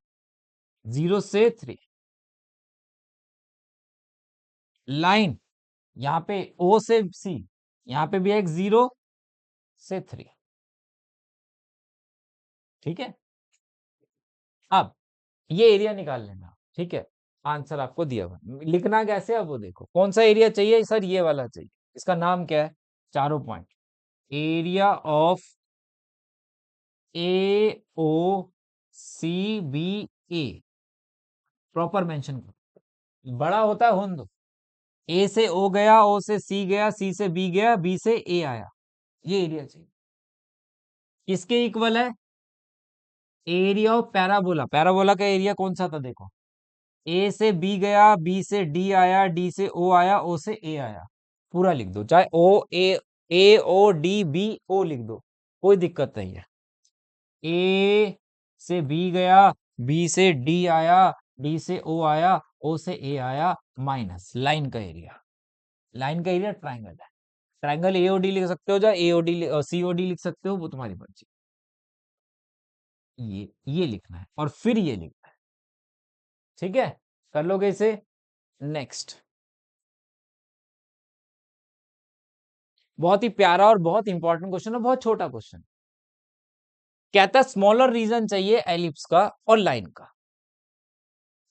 0 से 3, लाइन यहाँ पे ओ से सी, यहाँ पे भी एक 0 से 3, ठीक है। अब ये एरिया निकाल लेना, ठीक है, आंसर आपको दिया हुआ लिखना कैसे? अब वो देखो कौन सा एरिया चाहिए सर, ये वाला चाहिए, इसका नाम क्या है? चारों point, area of A O C B A, proper mention करो, बड़ा होता है होने दो। ए से ओ गया, ओ से सी गया, सी से बी गया, बी से ए आया, ये एरिया चाहिए। किसके इक्वल है? एरिया ऑफ पैराबोला, पैराबोला का एरिया कौन सा था देखो, ए से बी गया, बी से डी आया, डी से ओ आया, ओ से ए आया, पूरा लिख दो, चाहे ओ ए, ए ओ डी बी ओ लिख दो, कोई दिक्कत नहीं है। ए से बी गया, बी से डी आया, डी से ओ आया, ओ से ए आया, माइनस लाइन का एरिया। लाइन का एरिया ट्राइंगल है। ट्राइंगल एओडी लिख सकते हो, या एओडी सीओडी लिख सकते हो, वो तुम्हारी मर्जी। ये लिखना है और फिर ये लिखना है। ठीक है, कर लोगे इसे। नेक्स्ट, बहुत ही प्यारा और बहुत इंपॉर्टेंट क्वेश्चन है, बहुत छोटा क्वेश्चन। कहता स्मॉलर रीजन चाहिए एलिप्स का और लाइन का।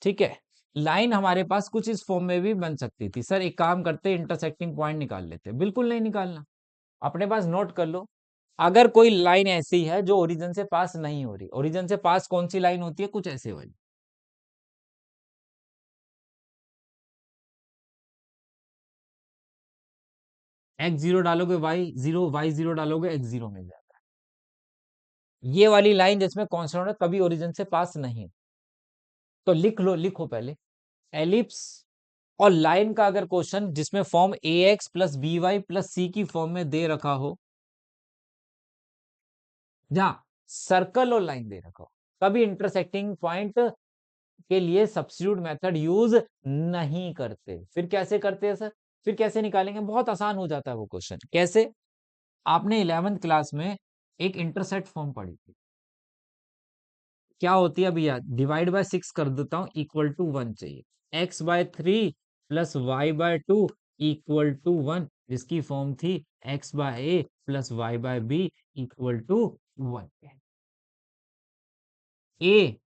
ठीक है, लाइन हमारे पास कुछ इस फॉर्म में भी बन सकती थी। सर एक काम करते, इंटरसेक्टिंग पॉइंट निकाल लेते। बिल्कुल नहीं निकालना, अपने पास नोट कर लो। अगर कोई लाइन ऐसी है जो ओरिजिन से पास नहीं हो रही, ओरिजिन से पास कौन सी लाइन होती है, कुछ ऐसे वाली। एक्स जीरो डालोगे वाई जीरो, वाई जीरो डालोगे एक्स जीरो मिल जाएगा। ये वाली लाइन जिसमें कॉन्स्टेंट है, कभी ओरिजिन से पास नहीं। तो लिख लो, लिखो पहले। एलिप्स और लाइन का अगर क्वेश्चन जिसमें form a x plus b y plus c की फॉर्म में दे रखा हो, जहां सर्कल और लाइन दे रखा हो, कभी इंटरसेक्टिंग पॉइंट के लिए सब्स्टिट्यूट मेथड यूज नहीं करते। फिर कैसे करते हैं सर? फिर कैसे निकालेंगे? बहुत आसान हो जाता है वो क्वेश्चन। कैसे? आपने 11th क्लास में एक इंटरसेक्ट फॉर्म पढ़ी थी। क्या होती है भैया? डिवाइड बाय 6 कर देता हूं, इक्वल टू 1 चाहिए। X by 3 plus y by 2 equal to 1, जिसकी फॉर्म थी x by a plus y by b equal to 1। A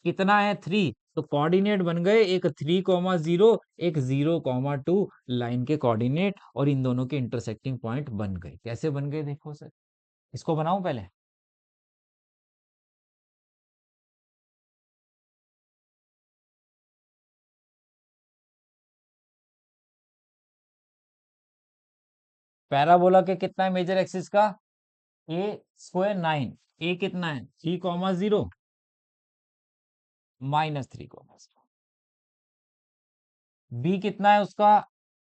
कितना है? 3। तो कोऑर्डिनेट बन गए, एक 3,0, एक 0,2 लाइन के कोऑर्डिनेट, और इन दोनों के इंटरसेक्टिंग पॉइंट बन गए। कैसे बन गए देखो सर, इसको बनाऊं पहले। पैराबोला के कितना है मेजर एक्सिस का? ए स्क्वायर 9। ए कितना है? 3,0 माइनस 3,0। बी कितना है उसका?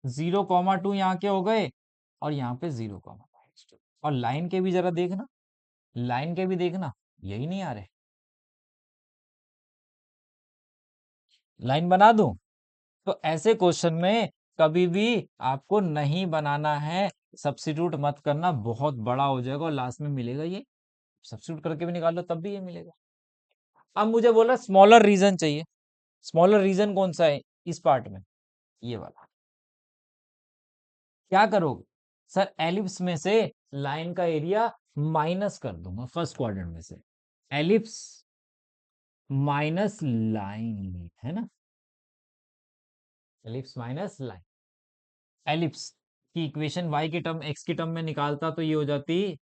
0,2 यहाँ के हो गए, और यहाँ पे 0,2। और लाइन के भी जरा देखना, लाइन के भी देखना, यही नहीं आ रहे। लाइन बना दूं? तो ऐसे क्वेश्चन में कभी भी आपको नहीं बनाना है, सब्स्टिट्यूट मत करना, बहुत बड़ा हो जाएगा और लास्ट में मिलेगा ये। सब्स्टिट्यूट करके भी निकाल लो तब भी ये मिलेगा। अब मुझे बोला स्मॉलर रीजन चाहिए। स्मॉलर रीजन कौन सा है इस पार्ट में? ये वाला। क्या करोगे? सर एलिप्स में से लाइन का एरिया माइनस कर दूंगा फर्स्ट क्वाड्रेंट में से। एलिप्स माइनस लाइन है ना, एलिप्स माइनस लाइन। एलिप्स की इक्वेशन y की टर्म x की टर्म में निकालता तो ये हो जाती,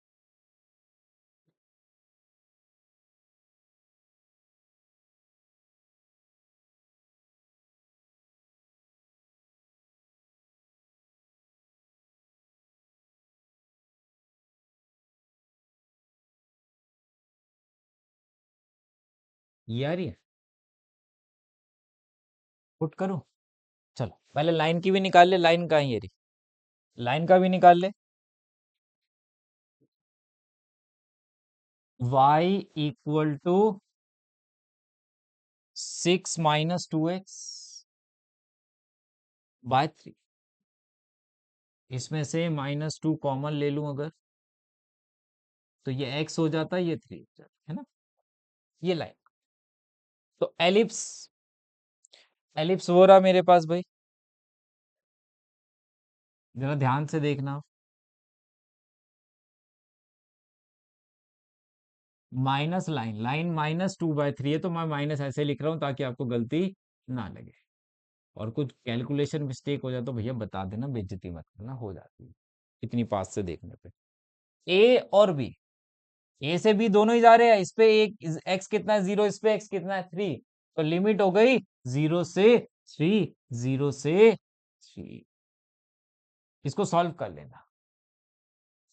ये आ रही है। पुट करो। चलो पहले लाइन की भी निकाल ले, लाइन का ही ये रही, लाइन का भी निकाल ले। y equal to 6 - 2x by 3। इसमें से -2 कॉमन ले लूं अगर, तो ये x हो जाता है, ये 3 हो जाता है ना। ये लाइन। तो एलिप्स, एलिप्स हो रहा मेरे पास भाई, जरा ध्यान से देखना। माइनस लाइन, लाइन -2/3 है, तो मैं माइनस ऐसे लिख रहा हूं ताकि आपको गलती ना लगे। और कुछ कैलकुलेशन मिस्टेक हो जाए तो भैया बता देना, बेइज्जती मत करना, हो जाती है इतनी पास से देखने पे। ए और बी, ए से बी दोनों ही जा रहे हैं। इस पे एक एक्स कितना है? 0। इस पे एक्स कितना है? 3। तो लिमिट हो गई 0 से 3, 0 से 3। इसको सॉल्व कर लेना।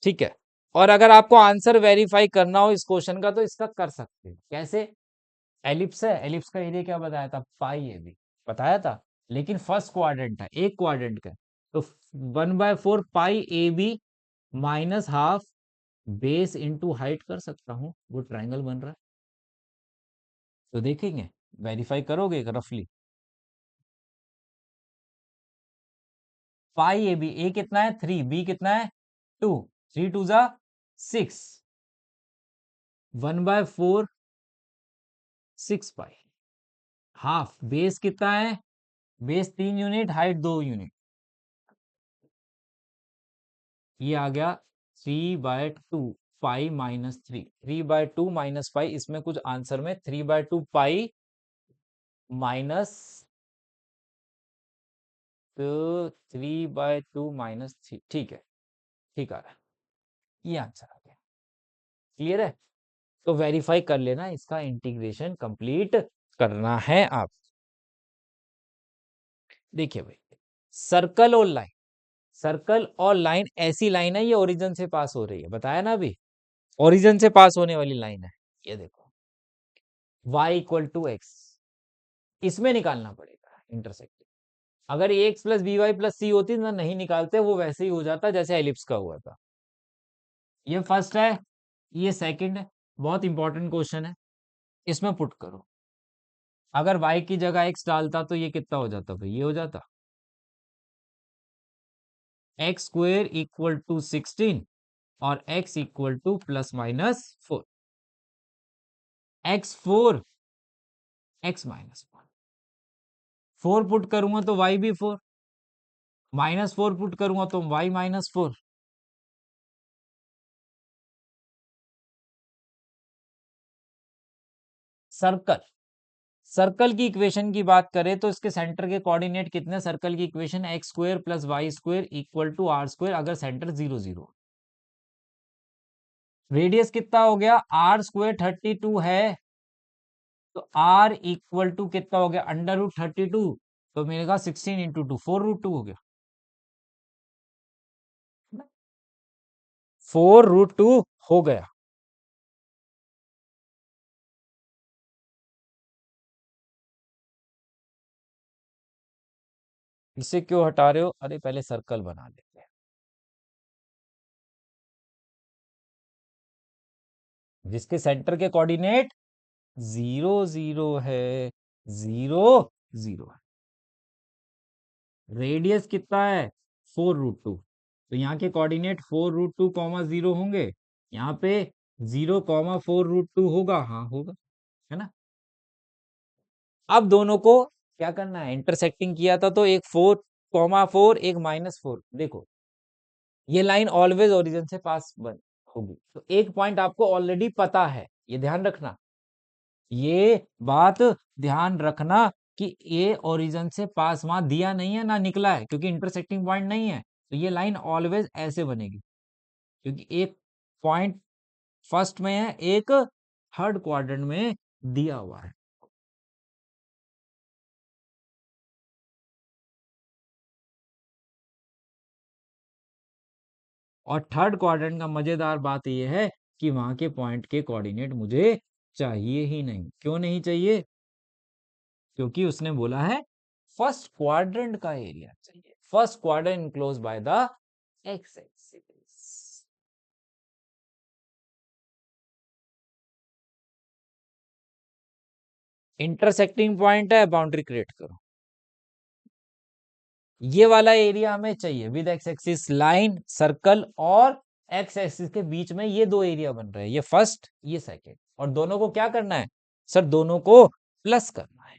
ठीक है, और अगर आपको आंसर वेरीफाई करना हो इस क्वेश्चन का, तो इसका कर सकते हैं। कैसे? एलिप्स है, एलिप्स का एरिया क्या बताया था? पाई ए बी बताया था, लेकिन फर्स्ट क्वाड्रेंट है, एक क्वाड्रेंट का है। तो 1/4 pi a b minus half base into height कर सकता हूँ, वो ट्रायंगल बन रहा है। तो देखेंगे, वेरीफाई करोगे रफली। पाई ए बी, ए कितना है 3, बी कितना है 2, 3 2 जा 6, 1/4 6 पाई। हाफ बेस कितना है, बेस 3 यूनिट, हाइट 2 यूनिट, ये आ गया 3/2 पाई माइनस 3, 3/2 माइनस पाई, इसमें कुछ आंसर में 3/2 पाई माइनस, तो 3/2 माइनस 3, ठीक है, ठीक आ रहा है, ये आंसर आ गया। क्लियर है? तो वेरीफाई कर लेना, इसका इंटीग्रेशन कंप्लीट करना है आप। देखिए भाई, सर्कल और लाइन, सर्कल और लाइन ऐसी लाइन है, ये ओरिजिन से पास हो रही है, बताया ना अभी, ओरिजिन से पास होने वाली लाइन है। ये देखो y इक्वल टू एक्स, इसमें निकालना पड़ेगा इंटरसेक्टिंग। अगर x plus b y plus c होती ना, नहीं निकालते, वो वैसे ही हो जाता जैसे एलिप्स का हुआ था। ये फर्स्ट है, ये सेकंड है, बहुत इंपॉर्टेंट क्वेश्चन है, इसमें पुट करो। अगर y की जगह x डालता तो ये कितना हो जाता भाई, ये हो जाता एक्स स्क्वेयर इक्वल टू 16 और x equal to plus minus 4, x4 x minus 1, 4 put करूंगा तो y भी 4, -4 पुट करूंगा तो y -4। सर्कल, सर्कल की इक्वेशन की बात करें तो इसके सेंटर के कोऑर्डिनेट कितने, सर्कल की equation x square plus y square equal to r square, अगर सेंटर 0 0। रेडियस कितना हो गया, आर स्क्वायर 32 है, तो आर इक्वल टू कितना हो गया, √32, तो मिलेगा 16 इंटू 2, 4√2 हो गया, 4√2 हो गया। इसे क्यों हटा रहे हो, अरे पहले सर्कल बना लेते हैं। जिसके सेंटर के कोऑर्डिनेट 0 0 है, 0 0 है, रेडियस कितना है 4√2, तो यहाँ के कोऑर्डिनेट 4√2, 0 होंगे, यहाँ पे 0, 4√2 होगा, हाँ होगा, है ना। अब दोनों को क्या करना है, इंटरसेक्टिंग किया था तो एक 4, 4 एक -4, देखो ये लाइन ऑलवेज ओरिजिन से पास बन होगी, तो एक पॉइंट आपको ऑलरेडी पता है, ये ध्यान रखना, ये बात ध्यान रखना कि ये ओरिजिन से पास वहां दिया नहीं है ना निकला है, क्योंकि इंटरसेक्टिंग पॉइंट नहीं है, तो ये लाइन ऑलवेज ऐसे बनेगी, क्योंकि एक पॉइंट फर्स्ट में है, एक थर्ड क्वाड्रेंट में दिया हुआ है। और थर्ड क्वाड्रेंट का मजेदार बात यह है कि वहां के पॉइंट के कोऑर्डिनेट मुझे चाहिए ही नहीं, क्यों नहीं चाहिए, क्योंकि उसने बोला है फर्स्ट क्वाड्रेंट का एरिया चाहिए, first quadrant enclose by the x axis. Intersecting point है, बाउंड्री क्रिएट करो, ये वाला एरिया हमें चाहिए with x axis line, circle और एक्स एक्सिस के बीच में ये दो एरिया बन रहे हैं, ये फर्स्ट ये सेकंड, और दोनों को क्या करना है सर, दोनों को प्लस करना है,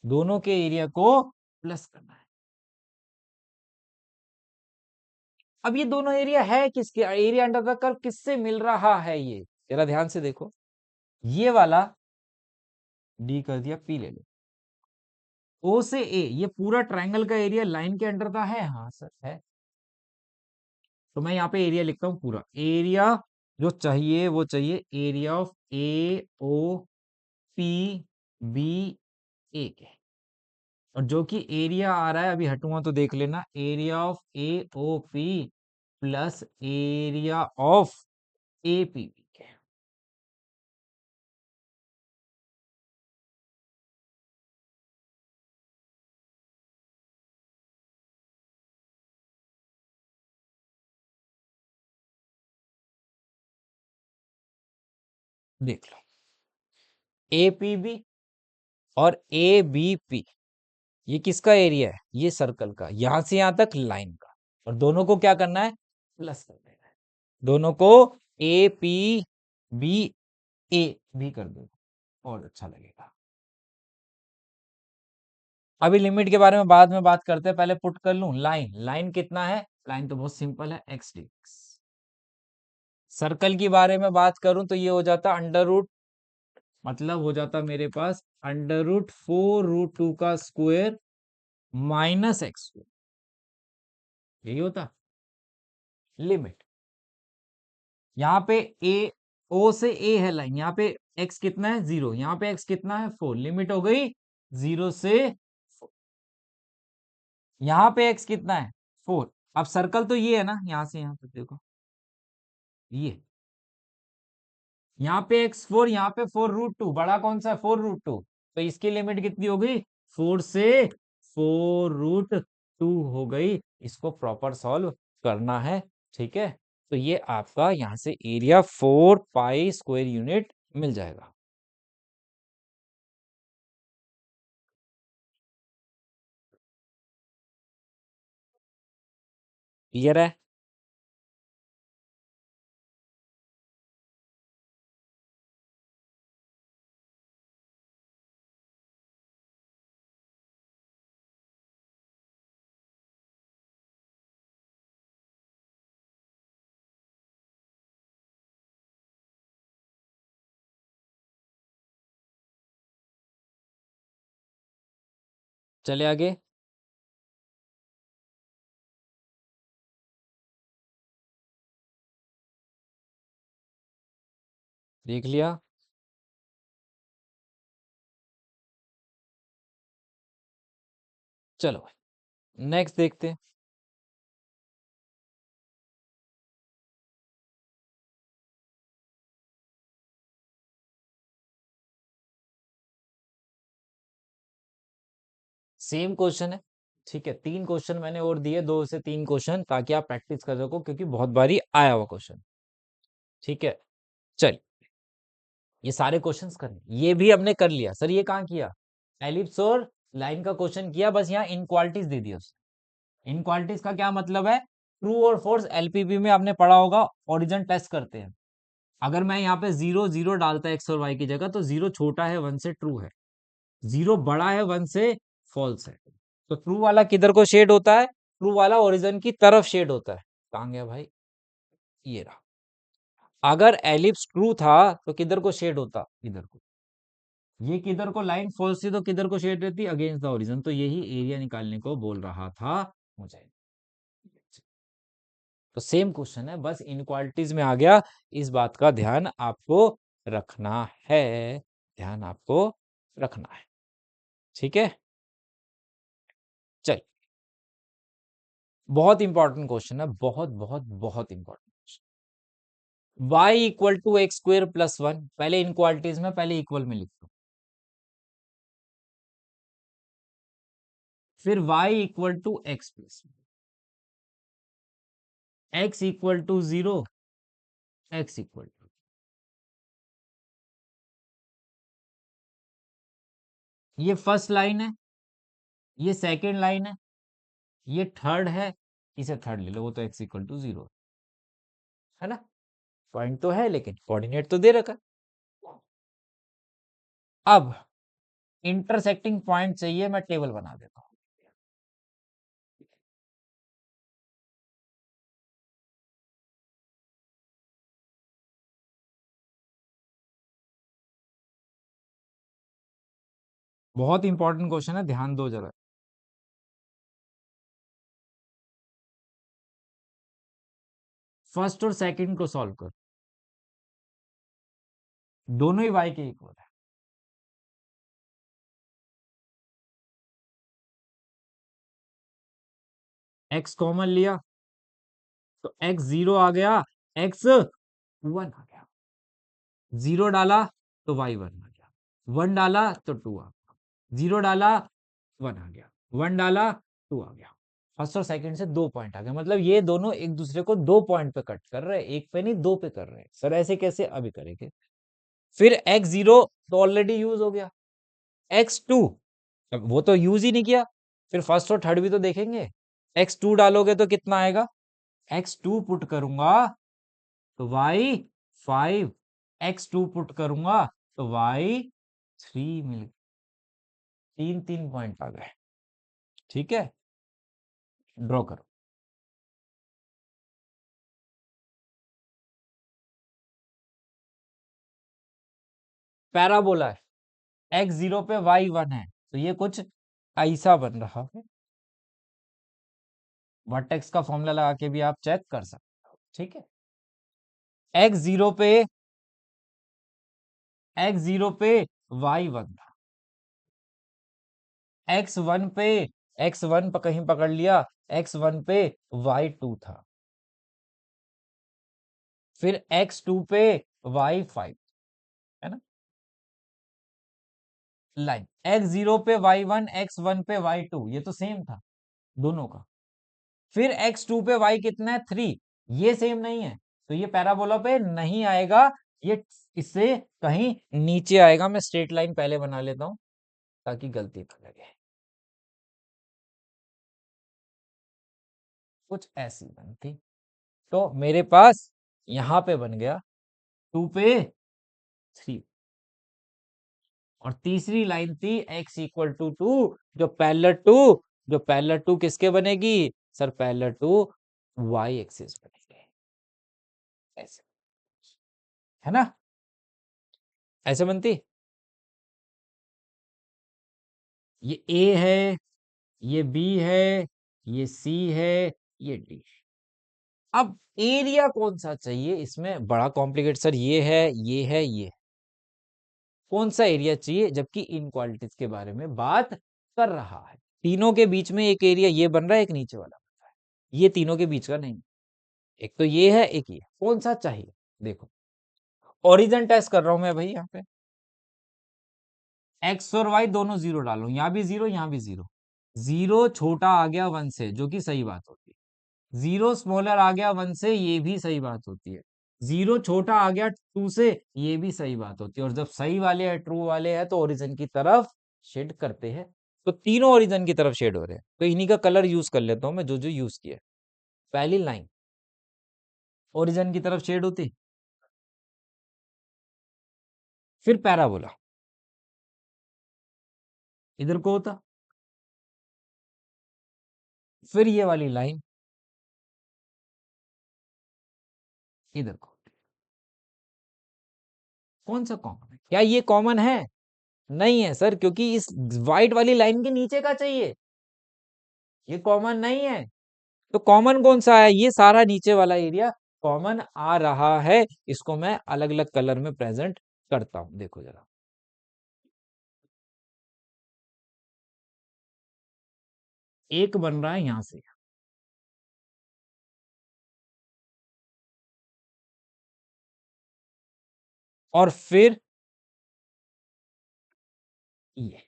दोनों के एरिया को प्लस करना है। अब ये दोनों एरिया है किसके, एरिया अंडर द कर्व किससे मिल रहा है, ये जरा ध्यान से देखो, ये वाला डी कर दिया, पी ले लो, ओ से ए, ये पूरा ट्रायंगल का एरिया लाइन के अंडर का है, हाँ सर है, तो मैं यहाँ पे एरिया लिखता हूँ पूरा, एरिया जो चाहिए वो चाहिए area of A O P B A के, और जो कि एरिया आ रहा है, अभी हटूंगा तो देख लेना, area of A O P plus area of A P B के। देख लो, एपीबी और एबीपी, ये किसका एरिया है? ये सर्कल का, यहां से यहां तक लाइन का। और दोनों को क्या करना है? प्लस कर देना है। दोनों को ए पी बी ए भी कर दो और अच्छा लगेगा। अभी लिमिट के बारे में बाद में बात करते हैं, पहले पुट कर लूं। लाइन, लाइन कितना है? लाइन तो बहुत सिंपल है, एक्स डी। सर्कल के बारे में बात करूं तो ये हो जाता अंडर रूट, मतलब हो जाता मेरे पास अंडर रूट 4√2 का स्क्वायर माइनस एक्स स्क्वायर, यही होता लिमिट। यहाँ पे ए, ओ से ए है लाइन, यहाँ पे एक्स कितना है? 0, यहाँ पे एक्स कितना है? 4, लिमिट हो गई 0 से 4। यहाँ पे एक्स कितना है? 4। अब सर्कल तो ये है ना, यहां से यहां तक देखो, ये यहाँ पे x4, यहाँ पे 4√2, बड़ा कौन सा है? 4√2। तो इसकी लिमिट कितनी हो गई? 4 से 4√2 हो गई। इसको प्रॉपर सॉल्व करना है, ठीक है। तो ये आपका यहां से एरिया 4 पाई स्क्वायर यूनिट मिल जाएगा। क्लियर है? चले आगे। देख लिया? चलो नेक्स्ट देखते हैं। सेम क्वेश्चन है, ठीक है। 3 क्वेश्चन मैंने और दिए, 2 से 3 क्वेश्चन, ताकि आप प्रैक्टिस कर सको, क्योंकि बहुत बारी आया हुआ क्वेश्चन, ठीक है। चल, ये सारे क्वेश्चंस करने, ये भी हमने कर लिया। सर ये कहाँ किया? एलिप्स और लाइन का क्वेश्चन किया, बस यहाँ इनक्वालिटीज दे दी उसने। इनक्वालिटीज का क्या मतलब है? ट्रू और फोर्स, एलपीबी में आपने पढ़ा होगा, ओरिजिन टेस्ट करते हैं। अगर मैं यहाँ पे 0 0 डालता एक्स और वाई की जगह, तो 0 छोटा है 1 से, ट्रू है। 0 बड़ा है 1 से, फॉल्स है। तो ट्रू वाला किधर को शेड होता है? ट्रू वाला ओरिजिन की तरफ शेड होता है। कहाँ गया भाई? ये रहा। अगर एलिप्स ट्रू था तो किधर को शेड होता? इधर को। ये किधर को लाइन फॉल्स थी तो किधर को शेड रहती? Against the origin. तो यही एरिया निकालने को बोल रहा था मुझे। तो सेम क्वेश्चन है, बस इनक्वालिटीज में आ गया। इस बात का ध्यान आपको रखना है, ध्यान आपको रखना है, ठीक है। चल, बहुत इंपॉर्टेंट क्वेश्चन है, बहुत बहुत बहुत important question. y equal to x square plus 1, पहले इनक्वालिटीज में, पहले इक्वल में लिख दो। फिर y equal to x plus, x equal to 0, x equal to, ये फर्स्ट लाइन है, ये सेकेंड लाइन है, ये थर्ड है, इसे थर्ड ले लो, वो तो x इक्वल टू 0 है ना। पॉइंट तो है, लेकिन कोऑर्डिनेट तो दे रखा है। अब इंटरसेक्टिंग पॉइंट चाहिए, मैं टेबल बना देता हूं। बहुत इंपॉर्टेंट क्वेश्चन है, ध्यान दो जरा। फर्स्ट और सेकंड को सॉल्व कर, दोनों ही y के इक्वल है। x कॉमन लिया तो x 0 आ गया, x 1 आ गया। 0 डाला तो y 1 आ गया, 1 डाला तो 2 आ गया, 0 डाला 1 आ गया, 1 डाला 2 आ गया। फर्स्ट और सेकंड से 2 पॉइंट आ गए, मतलब ये दोनों एक दूसरे को 2 पॉइंट पे कट कर रहे हैं, एक पे नहीं 2 पे कर रहे हैं। सर ऐसे कैसे? अभी करेंगे। फिर x0 तो ऑलरेडी यूज हो गया, x2 वो तो यूज ही नहीं किया, फिर फर्स्ट और थर्ड भी तो देखेंगे। x2 डालोगे तो कितना आएगा, x2 पुट करूंगा तो y5, x2 पुट करूंगा तो y3 मिल, तीन तीन पॉइंट आ गए। ठीक है, ड्रॉ करो। पैराबोला है, x0 पे y1 है, तो ये कुछ ऐसा बन रहा है। वर्टेक्स का फॉर्मूला लगा के भी आप चेक कर सकते हो। ठीक है, x0 पे y1 था, x1 पे x1 पर कहीं पकड़ लिया, x1 पे y2 था, फिर x2 पे y5, है ना, लाइन x0 पे y1, x1 पे y2, ये तो सेम था दोनों का। फिर x2 पे y कितना है, 3, ये सेम नहीं है, तो ये पैराबोला पे नहीं आएगा, ये इससे कहीं नीचे आएगा। मैं स्ट्रेट लाइन पहले बना लेता हूं ताकि गलती ना लगे। कुछ ऐसी बनती, तो मेरे पास यहां पे बन गया 2 पे 3, और तीसरी लाइन थी x=2, जो पैरेलल टू, जो पैरेलल टू किसके बनेगी sir, parallel to y axis बनेगी, ऐसे, है ना, ऐसे बनती। ये a है, ये b है, ये c है, ये d। अब एरिया कौन सा चाहिए इसमें, बड़ा कॉम्प्लिकेट सर, ये है, ये है, ये है। कौन सा एरिया चाहिए, जबकि इनक्वालिटीज के बारे में बात कर रहा है। तीनों के बीच में एक एरिया ये बन रहा है, एक नीचे वाला बन रहा है, ये तीनों के बीच का नहीं। एक तो ये है, एक ये, कौन सा चाहिए देखो। ओरिजिन टेस्ट कर रहा हूं मैं भाई, यहाँ पे एक्स और वाई दोनों जीरो डालो, यहाँ भी जीरो, यहाँ भी जीरो। जीरो छोटा आ गया वन से, जो कि सही बात होती है। जीरो स्मॉलर आ गया वन से, ये भी सही बात होती है। जीरो छोटा आ गया टू से, ये भी सही बात होती है। और जब सही वाले है, ट्रू वाले है, तो ओरिजिन की तरफ शेड करते हैं। तो तीनों ओरिजिन की तरफ शेड हो रहे हैं, तो इन्हीं का कलर यूज कर लेता हूं मैं, जो जो यूज किया। पहली लाइन ओरिजिन की तरफ शेड होती, फिर पैराबोला इधर को होता, फिर ये वाली लाइन इधर को। कौन सा कॉमन है, क्या ये कॉमन है, नहीं है सर, क्योंकि इस व्हाइट वाली लाइन के नीचे का चाहिए, ये कॉमन नहीं है। तो कॉमन कौन सा है, ये सारा नीचे वाला एरिया कॉमन आ रहा है। इसको मैं अलग अलग कलर में प्रेजेंट करता हूं, देखो जरा। एक बन रहा है यहां से, और फिर ये,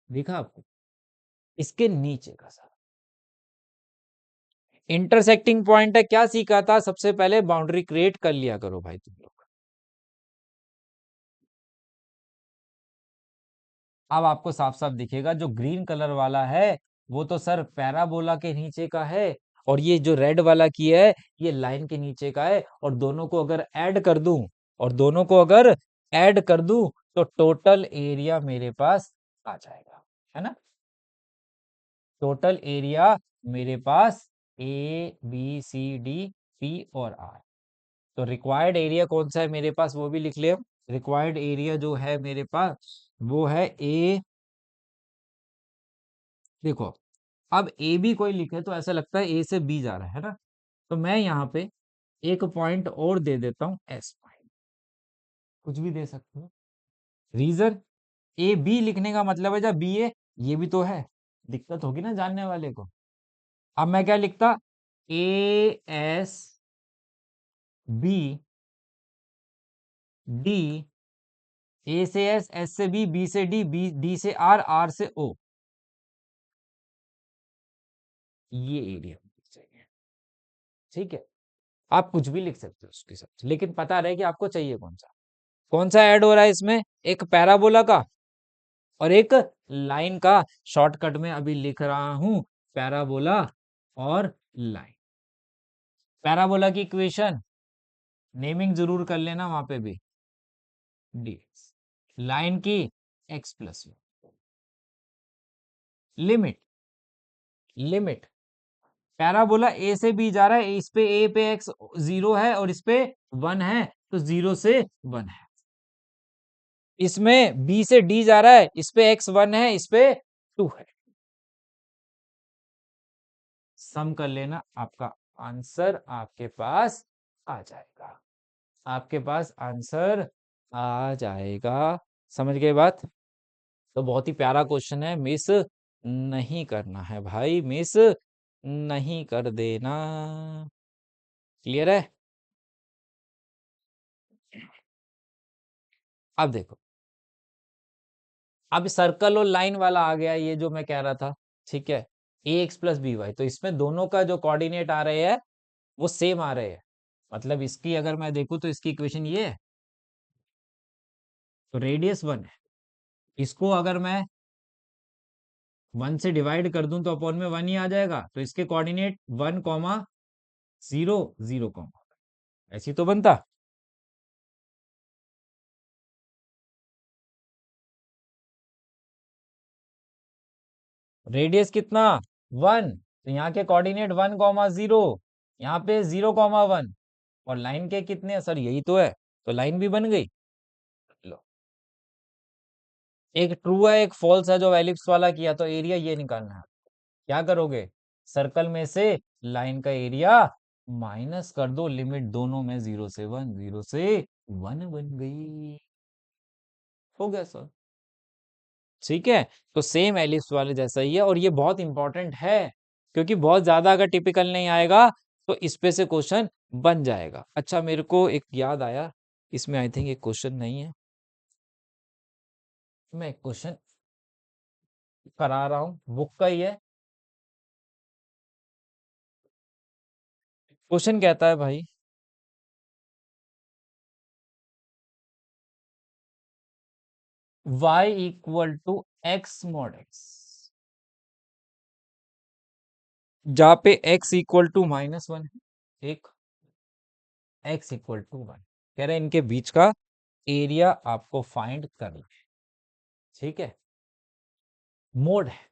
देखा आपको, इसके नीचे का सारा इंटरसेक्टिंग पॉइंट है। क्या सीखा था सबसे पहले, बाउंड्री क्रिएट कर लिया करो भाई तुम लोग। अब आपको साफ साफ दिखेगा, जो ग्रीन कलर वाला है वो तो सर पैराबोला के नीचे का है, और ये जो रेड वाला की है ये लाइन के नीचे का है। और दोनों को अगर ऐड कर दूं, और दोनों को अगर ऐड कर दूं, तो टोटल एरिया मेरे पास आ जाएगा, है ना। टोटल एरिया मेरे पास A B C D P और आर। तो रिक्वायर्ड एरिया कौन सा है मेरे पास, वो भी लिख ले। रिक्वायर्ड एरिया जो है मेरे पास वो है ए, देखो अब ए बी कोई लिखे तो ऐसा लगता है ए से बी जा रहा है ना, तो मैं यहाँ पे एक पॉइंट और दे देता हूँ, एस पॉइंट, कुछ भी दे सकते हो। रीजन, ए बी लिखने का मतलब है जब बी ए, ये भी तो है, दिक्कत होगी ना जानने वाले को। अब मैं क्या लिखता, ए एस बी डी, ए से एस से बी से डी डी से आर से ओ, ये एरिया चाहिए। ठीक है, आप कुछ भी लिख सकते हो उसके साथ, लेकिन पता रहे कि आपको चाहिए कौन सा। कौन सा ऐड हो रहा है इसमें? एक पैराबोला का और एक लाइन का। शॉर्टकट में अभी लिख रहा हूं, पैराबोला और लाइन। पैराबोला की इक्वेशन नेमिंग जरूर कर लेना वहां पे भी, dx। लाइन की x plus limit, limit parabola a से बी जा रहा है, इस पे ए पे x 0 है और इस पे 1 है, तो 0 से 1 है। इसमें b से d जा रहा है, इस पे x 1 है, इस पे 2 है। सम कर लेना, आपका आंसर आपके पास आ जाएगा, आपके पास आंसर आ जाएगा। समझ गए बात? तो बहुत ही प्यारा क्वेश्चन है, मिस नहीं करना है भाई, मिस नहीं कर देना। क्लियर है? अब देखो, अब सर्कल और लाइन वाला आ गया, ये जो मैं कह रहा था, ठीक है। ए एक्स प्लस बी वाई, तो इसमें दोनों का जो कोऑर्डिनेट आ रहे हैं वो सेम आ रहे हैं। मतलब इसकी अगर मैं देखूं तो इसकी इक्वेशन ये है, तो रेडियस 1 है। इसको अगर मैं 1 से डिवाइड कर दूं तो अपॉन में 1 ही आ जाएगा, तो इसके कोऑर्डिनेट 1 कॉमा 0 0 कॉमा, ऐसी तो बनता। रेडियस कितना? 1, तो यहाँ के कोऑर्डिनेट 1 कॉमा 0, यहाँ पे 0 कॉमा 1, और लाइन के कितने? सर यही तो है, तो लाइन भी बन गई। लो, एक ट्रू है एक फॉल्स है, जो एलिप्स वाला किया, तो एरिया ये निकालना है। क्या करोगे? सर्कल में से लाइन का एरिया माइनस कर दो, लिमिट दोनों में 0 से 1, 0 से 1 बन गई। हो गया सर। ठीक है, तो सेम एलिप्स वाले जैसा ही है, और ये बहुत इंपॉर्टेंट है, क्योंकि बहुत ज्यादा अगर टिपिकल नहीं आएगा तो इस पे से क्वेश्चन बन जाएगा। अच्छा, मेरे को एक याद आया, इसमें आई थिंक एक क्वेश्चन नहीं है, मैं एक क्वेश्चन करा रहा हूं, बुक का ही है। क्वेश्चन कहता है भाई, y equal to x mod x, जहां पे x इक्वल टू -1 है, एक x इक्वल टू 1, कह रहे हैं इनके बीच का एरिया आपको फाइंड करना है। ठीक है, मोड है।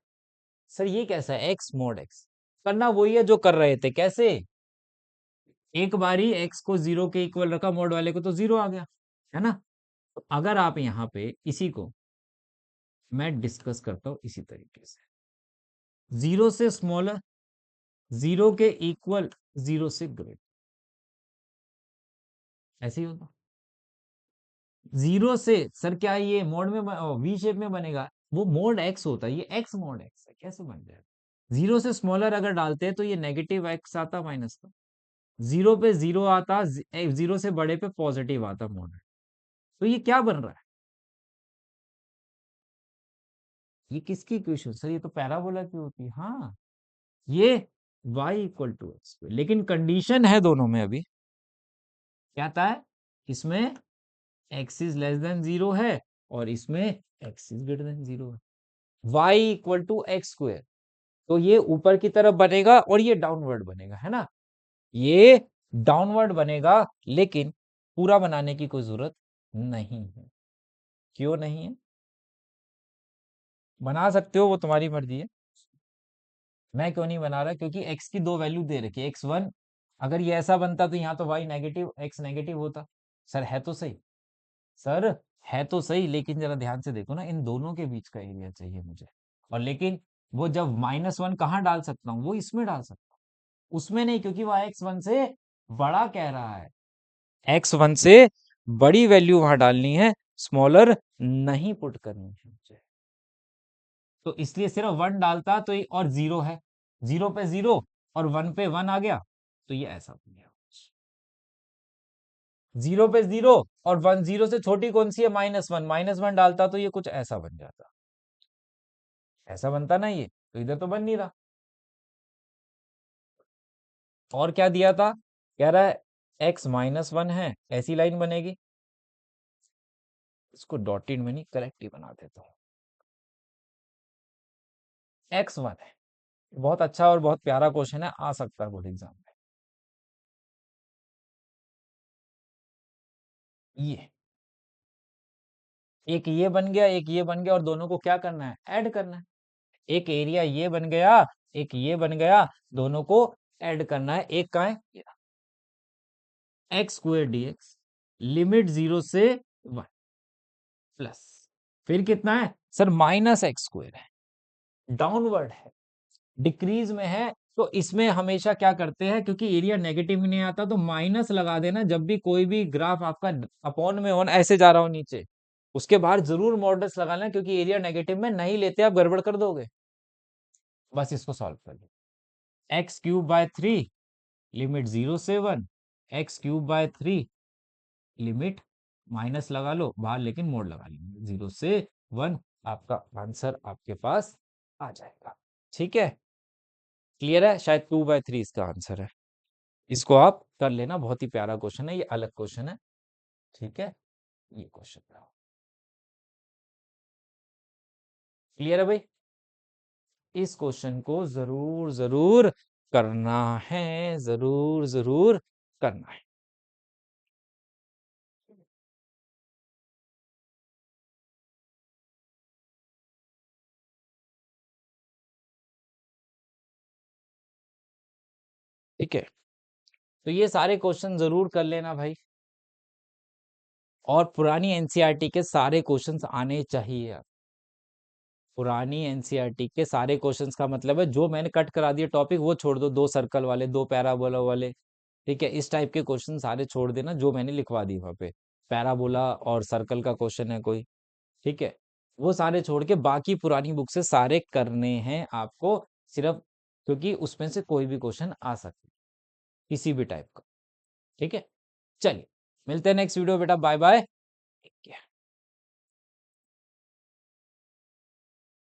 सर ये कैसा है x मोड x? करना वही है जो कर रहे थे। कैसे? एक बारी x को 0 के इक्वल रखा, मोड वाले को तो 0 आ गया, है ना? तो अगर आप यहाँ पे इसी को मैं डिस्कस करता हूं इसी तरीके से, 0 से स्मॉलर, 0 के इक्वल, 0 से ग्रेटर, ऐसे ही होता। 0 से सर क्या ये मोड में वी शेप में बनेगा? वो मोड एक्स होता है, ये एक्स मोड एक्स है, कैसे बन जाएगा? 0 से स्मॉलर अगर डालते हैं तो ये नेगेटिव एक्स आता, माइनस का। 0 पे 0 आता, 0 से बड़े पे पॉजिटिव आता मोड। तो ये क्या बन रहा है? ये किसकी इक्वेशन? सर ये तो पैराबोला की होती है। हाँ, ये y इक्वल टू एक्स, लेकिन कंडीशन है दोनों में अभी, क्या था है? इसमें x इज लेस देन 0 है और इसमें x इज ग्रेटर देन 0 है। y equal to x square, तो ये ऊपर की तरफ बनेगा और ये डाउनवर्ड बनेगा, है ना? ये डाउनवर्ड बनेगा, लेकिन पूरा बनाने की कोई जरूरत नहीं है। क्यों नहीं है? बना सकते हो, वो तुम्हारी मर्जी है। मैं क्यों नहीं बना रहा? क्योंकि x की दो वैल्यू दे रखी है, x1, अगर ये ऐसा बनता तो यहाँ तो y नेगेटिव, x नेगेटिव होता। सर है तो सही, सर है तो सही, लेकिन जरा ध्यान से देखो ना, इन दोनों के बीच का एरिया चाहिए मुझे। और लेकिन वो जब -1 कहाँ डाल सकता हूँ? वो इसमें डाल सकता हूँ, उसमें नहीं, क्योंकि वो x1 से बड़ा कह रहा है। x1 से बड़ी वैल्यू वहां डालनी है, स्मॉलर नहीं पुट करनी है मुझे। तो इसलिए सिर्फ 1 डालता तो ये, और 0 है, 0 पे 0 और 1 पे 1 आ गया, तो ये ऐसा बन गया। 0 पे 0 और 1, 0 से छोटी कौन सी है? -1, -1 डालता तो ये कुछ ऐसा बन जाता, ऐसा बनता ना, ये तो इधर तो बन नहीं रहा। और क्या दिया था? कह रहा है x -1 है, ऐसी लाइन बनेगी। इसको डॉटेड में नहीं करेक्ट ही बना देता हूँ। x1 है। बहुत अच्छा और बहुत प्यारा क्वेश्चन है, आ सकता है बोर्ड एग्जाम में। ये एक ये बन गया, एक ये बन गया, और दोनों को क्या करना है, ऐड करना है। एक एरिया ये बन गया, एक ये बन गया, दोनों को ऐड करना है। एक का है एक्स स्क्वायर dx, लिमिट 0 से 1 प्लस, फिर कितना है सर, माइनस एक्स स्क्वायर है, डाउनवर्ड है, डिक्रीज में है। तो इसमें हमेशा क्या करते हैं, क्योंकि एरिया नेगेटिव में नहीं आता, तो माइनस लगा देना जब भी कोई भी ग्राफ आपका अपॉन में हो ना, ऐसे जा रहा हो नीचे, उसके बाहर जरूर मॉडल्स लगा लेना, क्योंकि एरिया नेगेटिव में नहीं लेते, आप गड़बड़ कर दोगे। बस इसको सॉल्व कर लो। एक्स क्यूब बाय 3, लिमिट 0 से 1, x cube by 3, limit minus लगा लो बाहर, लेकिन मोड लगा लो 0 से 1, आपका आंसर आपके पास आ जाएगा। ठीक है, क्लियर है, शायद 2/3 इसका आंसर है। इसको आप कर लेना, बहुत ही प्यारा क्वेश्चन है, ये अलग क्वेश्चन है। ठीक है, ये क्वेश्चन क्लियर है भाई। इस क्वेश्चन को जरूर जरूर करना है, जरूर जरूर करना है। ठीक है, तो ये सारे क्वेश्चन जरूर कर लेना भाई, और पुरानी एनसीईआरटी के सारे क्वेश्चंस आने चाहिए। पुरानी एनसीईआरटी के सारे क्वेश्चंस का मतलब है, जो मैंने कट करा दिए टॉपिक वो छोड़ दो, दो सर्कल वाले, दो पैराबोला वाले, ठीक है, इस टाइप के क्वेश्चन सारे छोड़ देना, जो मैंने लिखवा दी वहां पे, पैराबोला और सर्कल का क्वेश्चन है कोई, ठीक है, वो सारे छोड़ के बाकी पुरानी बुक से सारे करने हैं आपको, सिर्फ क्योंकि उसमें से कोई भी क्वेश्चन आ सकता है, किसी भी टाइप का। ठीक है, चलिए मिलते हैं नेक्स्ट वीडियो बेटा, बाय बाय।